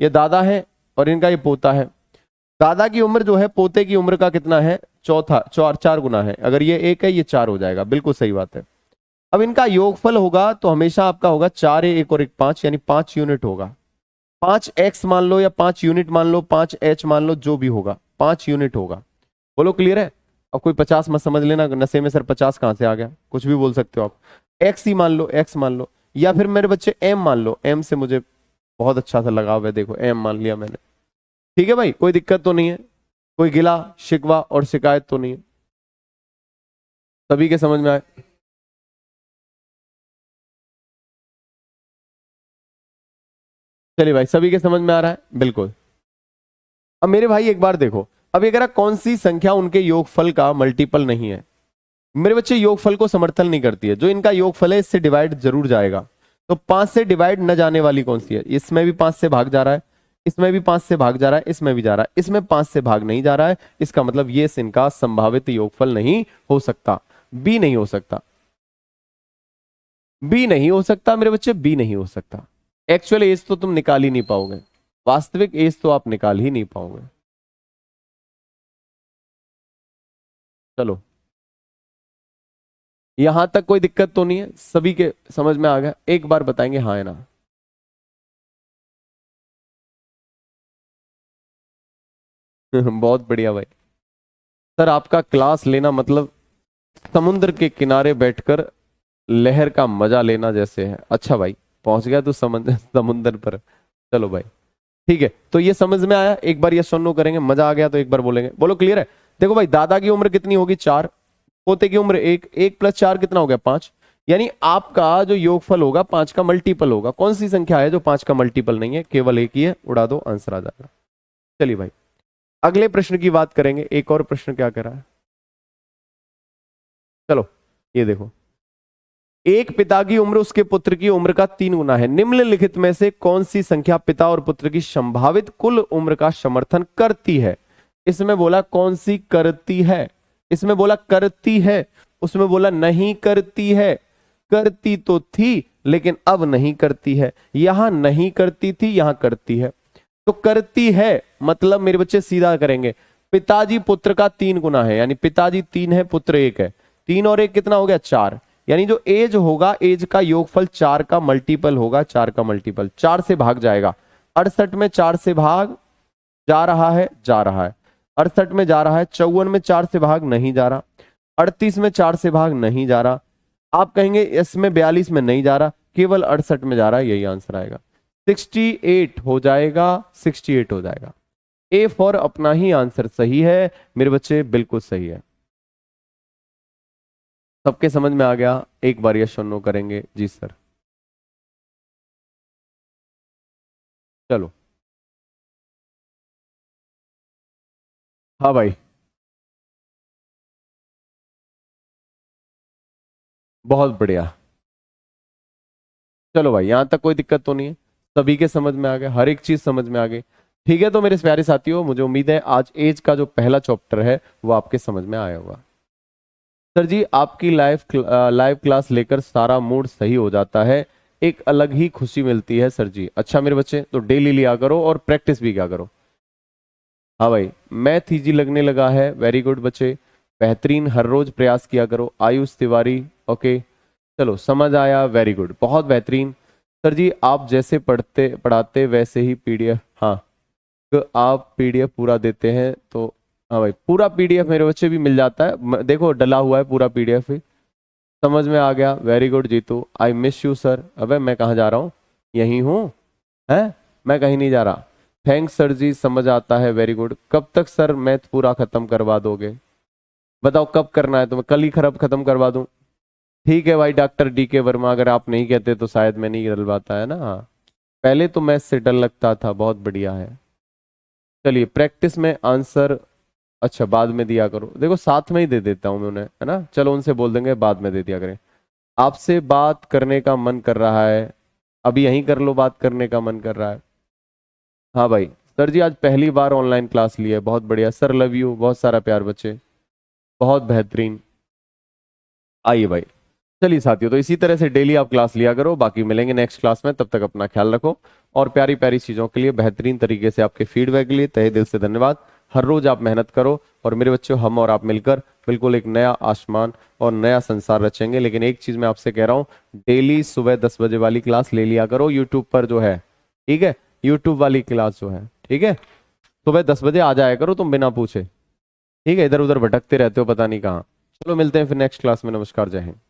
ये दादा है और इनका ये पोता है। दादा की उम्र जो है पोते की उम्र का कितना है, चौथा, 4 गुना है। अगर ये 1 है, ये 4 हो जाएगा, बिल्कुल सही बात है। अब इनका योगफल होगा तो हमेशा आपका होगा 4 1 और 1 5, यानी 5 यूनिट होगा। 5x मान लो या 5 यूनिट मान लो, 5h मान लो, जो भी होगा 5 यूनिट होगा। बोलो क्लियर है? अब कोई 50 मत समझ लेना नशे में, सर 50 कहां से आ गया, कुछ भी बोल सकते हो आप। एक्स ही मान लो, एक्स मान लो, या फिर मेरे बच्चे एम मान लो। एम से मुझे बहुत अच्छा सा लगाव है, देखो एम मान लिया मैंने। ठीक है भाई, कोई दिक्कत तो नहीं है, कोई गिला शिकवा और शिकायत तो नहीं है, सभी के समझ में आए? चलिए भाई, सभी के समझ में आ रहा है, बिल्कुल। अब मेरे भाई एक बार देखो, अब ये कह रहा कौन सी संख्या उनके योगफल का मल्टीपल नहीं है। मेरे बच्चे योगफल को समर्थन नहीं करती है, जो इनका योगफल है इससे डिवाइड जरूर जाएगा। तो 5 से डिवाइड न जाने वाली कौन सी है? इसमें भी 5 से भाग जा रहा है, इसमें भी 5 से भाग जा रहा है, इसमें भी जा रहा है, इसमें 5 से भाग नहीं जा रहा है। इसका मतलब ये इनका संभावित योगफल नहीं हो सकता, बी नहीं हो सकता, बी नहीं हो सकता मेरे बच्चे, बी नहीं हो सकता। एक्चुअल एज तो तुम निकाल ही नहीं पाओगे, वास्तविक एज तो आप निकाल ही नहीं पाओगे। चलो, यहां तक कोई दिक्कत तो नहीं है, सभी के समझ में आ गया? एक बार बताएंगे हाँ है ना? बहुत बढ़िया भाई। सर आपका क्लास लेना मतलब समुद्र के किनारे बैठकर लहर का मजा लेना जैसे है। अच्छा भाई, पहुंच गया तू समुद्र समुद्र पर। चलो भाई, ठीक है, तो ये समझ में आया? एक बार ये सुनो करेंगे, मजा आ गया तो एक बार बोलेंगे। बोलो क्लियर है? देखो भाई, दादा की उम्र कितनी होगी, 4, पोते की उम्र 1, 1 + 4 कितना हो गया, 5। यानी आपका जो योगफल होगा 5 का मल्टीपल होगा। कौन सी संख्या है जो 5 का मल्टीपल नहीं है? केवल एक ही है, उड़ा दो, आंसर आ जाएगा। चलिए भाई, अगले प्रश्न की बात करेंगे। एक और प्रश्न क्या कह रहा है, चलो ये देखो। एक पिता की उम्र उसके पुत्र की उम्र का 3 गुना है। निम्नलिखित में से कौन सी संख्या पिता और पुत्र की संभावित कुल उम्र का समर्थन करती है? इसमें बोला कौन सी करती है, इसमें बोला करती है, उसमें बोला नहीं करती है। करती तो थी लेकिन अब नहीं करती है, यहां नहीं करती थी, यहां करती है। तो करती है मतलब मेरे बच्चे सीधा करेंगे, पिताजी पुत्र का 3 गुना है, यानी पिताजी 3 है, पुत्र 1 है। 3 और 1 कितना हो गया, 4। यानी जो एज होगा, एज का योगफल 4 का मल्टीपल होगा, 4 का मल्टीपल 4 से भाग जाएगा। 68 में 4 से भाग जा रहा है, जा रहा है। 68 में जा रहा है। 54 में 4 से भाग नहीं जा रहा। 38 में 4 से भाग नहीं जा रहा। आप कहेंगे इसमें 42 में नहीं जा रहा, केवल 68 में जा रहा है, यही आंसर आएगा। 68 हो जाएगा, 68 हो जाएगा। ए फॉर अपना ही आंसर सही है मेरे बच्चे, बिल्कुल सही है। सबके समझ में आ गया? एक बार यस और नो करेंगे जी सर। चलो, हाँ भाई, बहुत बढ़िया। चलो भाई, यहां तक कोई दिक्कत तो नहीं है, सभी के समझ में आ गया, हर एक चीज समझ में आ गई। ठीक है, तो मेरे प्यारे साथियों, मुझे उम्मीद है आज एज का जो पहला चैप्टर है वो आपके समझ में आया होगा। सर जी, आपकी लाइव क्लास लेकर सारा मूड सही हो जाता है, एक अलग ही खुशी मिलती है सर जी। अच्छा मेरे बच्चे, तो डेली लिया करो और प्रैक्टिस भी क्या करो। हाँ भाई, मैथ इजी लगने लगा है, वेरी गुड बच्चे, बेहतरीन, हर रोज प्रयास किया करो। आयुष तिवारी, ओके, चलो समझ आया, वेरी गुड, बहुत बेहतरीन। सर जी आप जैसे पढ़ते पढ़ाते वैसे ही पीडीएफ, हाँ, तो आप पीडीएफ पूरा देते हैं तो, हाँ भाई, पूरा पीडीएफ मेरे बच्चे भी मिल जाता है, देखो डला हुआ है पूरा पीडीएफ ही। समझ में आ गया, very good Jeetu, I miss you sir. अबे मैं कहाँ जा रहा हूँ, यहीं हूँ, है, मैं कहीं नहीं जा रहा। थैंक्स सर जी, समझ आता है, वेरी गुड। कब तक सर मैथ पूरा खत्म करवा दोगे? बताओ कब करना है तुम्हें? कल ही खराब खत्म करवा दूं? ठीक है भाई डॉक्टर DK वर्मा, अगर आप नहीं कहते तो शायद मैं नहीं डलवाता, है ना? हाँ, पहले तो मैथ से डर लगता था, बहुत बढ़िया है। चलिए, प्रैक्टिस में आंसर, अच्छा बाद में दिया करो, देखो साथ में ही दे देता हूँ मैं उन्हें, है ना? चलो उनसे बोल देंगे बाद में दे दिया करें। आपसे बात करने का मन कर रहा है, अभी यहीं कर लो, बात करने का मन कर रहा है। हाँ भाई, सर जी आज पहली बार ऑनलाइन क्लास ली है, बहुत बढ़िया सर, लव यू, बहुत सारा प्यार बच्चे, बहुत बेहतरीन। आइए भाई, चलिए साथियों, तो इसी तरह से डेली आप क्लास लिया करो, बाकी मिलेंगे नेक्स्ट क्लास में, तब तक अपना ख्याल रखो। और प्यारी प्यारी चीज़ों के लिए, बेहतरीन तरीके से आपके फीडबैक के लिए तहे दिल से धन्यवाद। हर रोज आप मेहनत करो और मेरे बच्चों हम और आप मिलकर बिल्कुल एक नया आसमान और नया संसार रचेंगे। लेकिन एक चीज मैं आपसे कह रहा हूँ, डेली सुबह 10 बजे वाली क्लास ले लिया करो यूट्यूब पर जो है, ठीक है, यूट्यूब वाली क्लास जो है, ठीक है, सुबह 10 बजे आ जाया करो तुम बिना पूछे, ठीक है, इधर उधर भटकते रहते हो पता नहीं कहाँ। चलो मिलते हैं फिर नेक्स्ट क्लास में, नमस्कार, जय हिंद।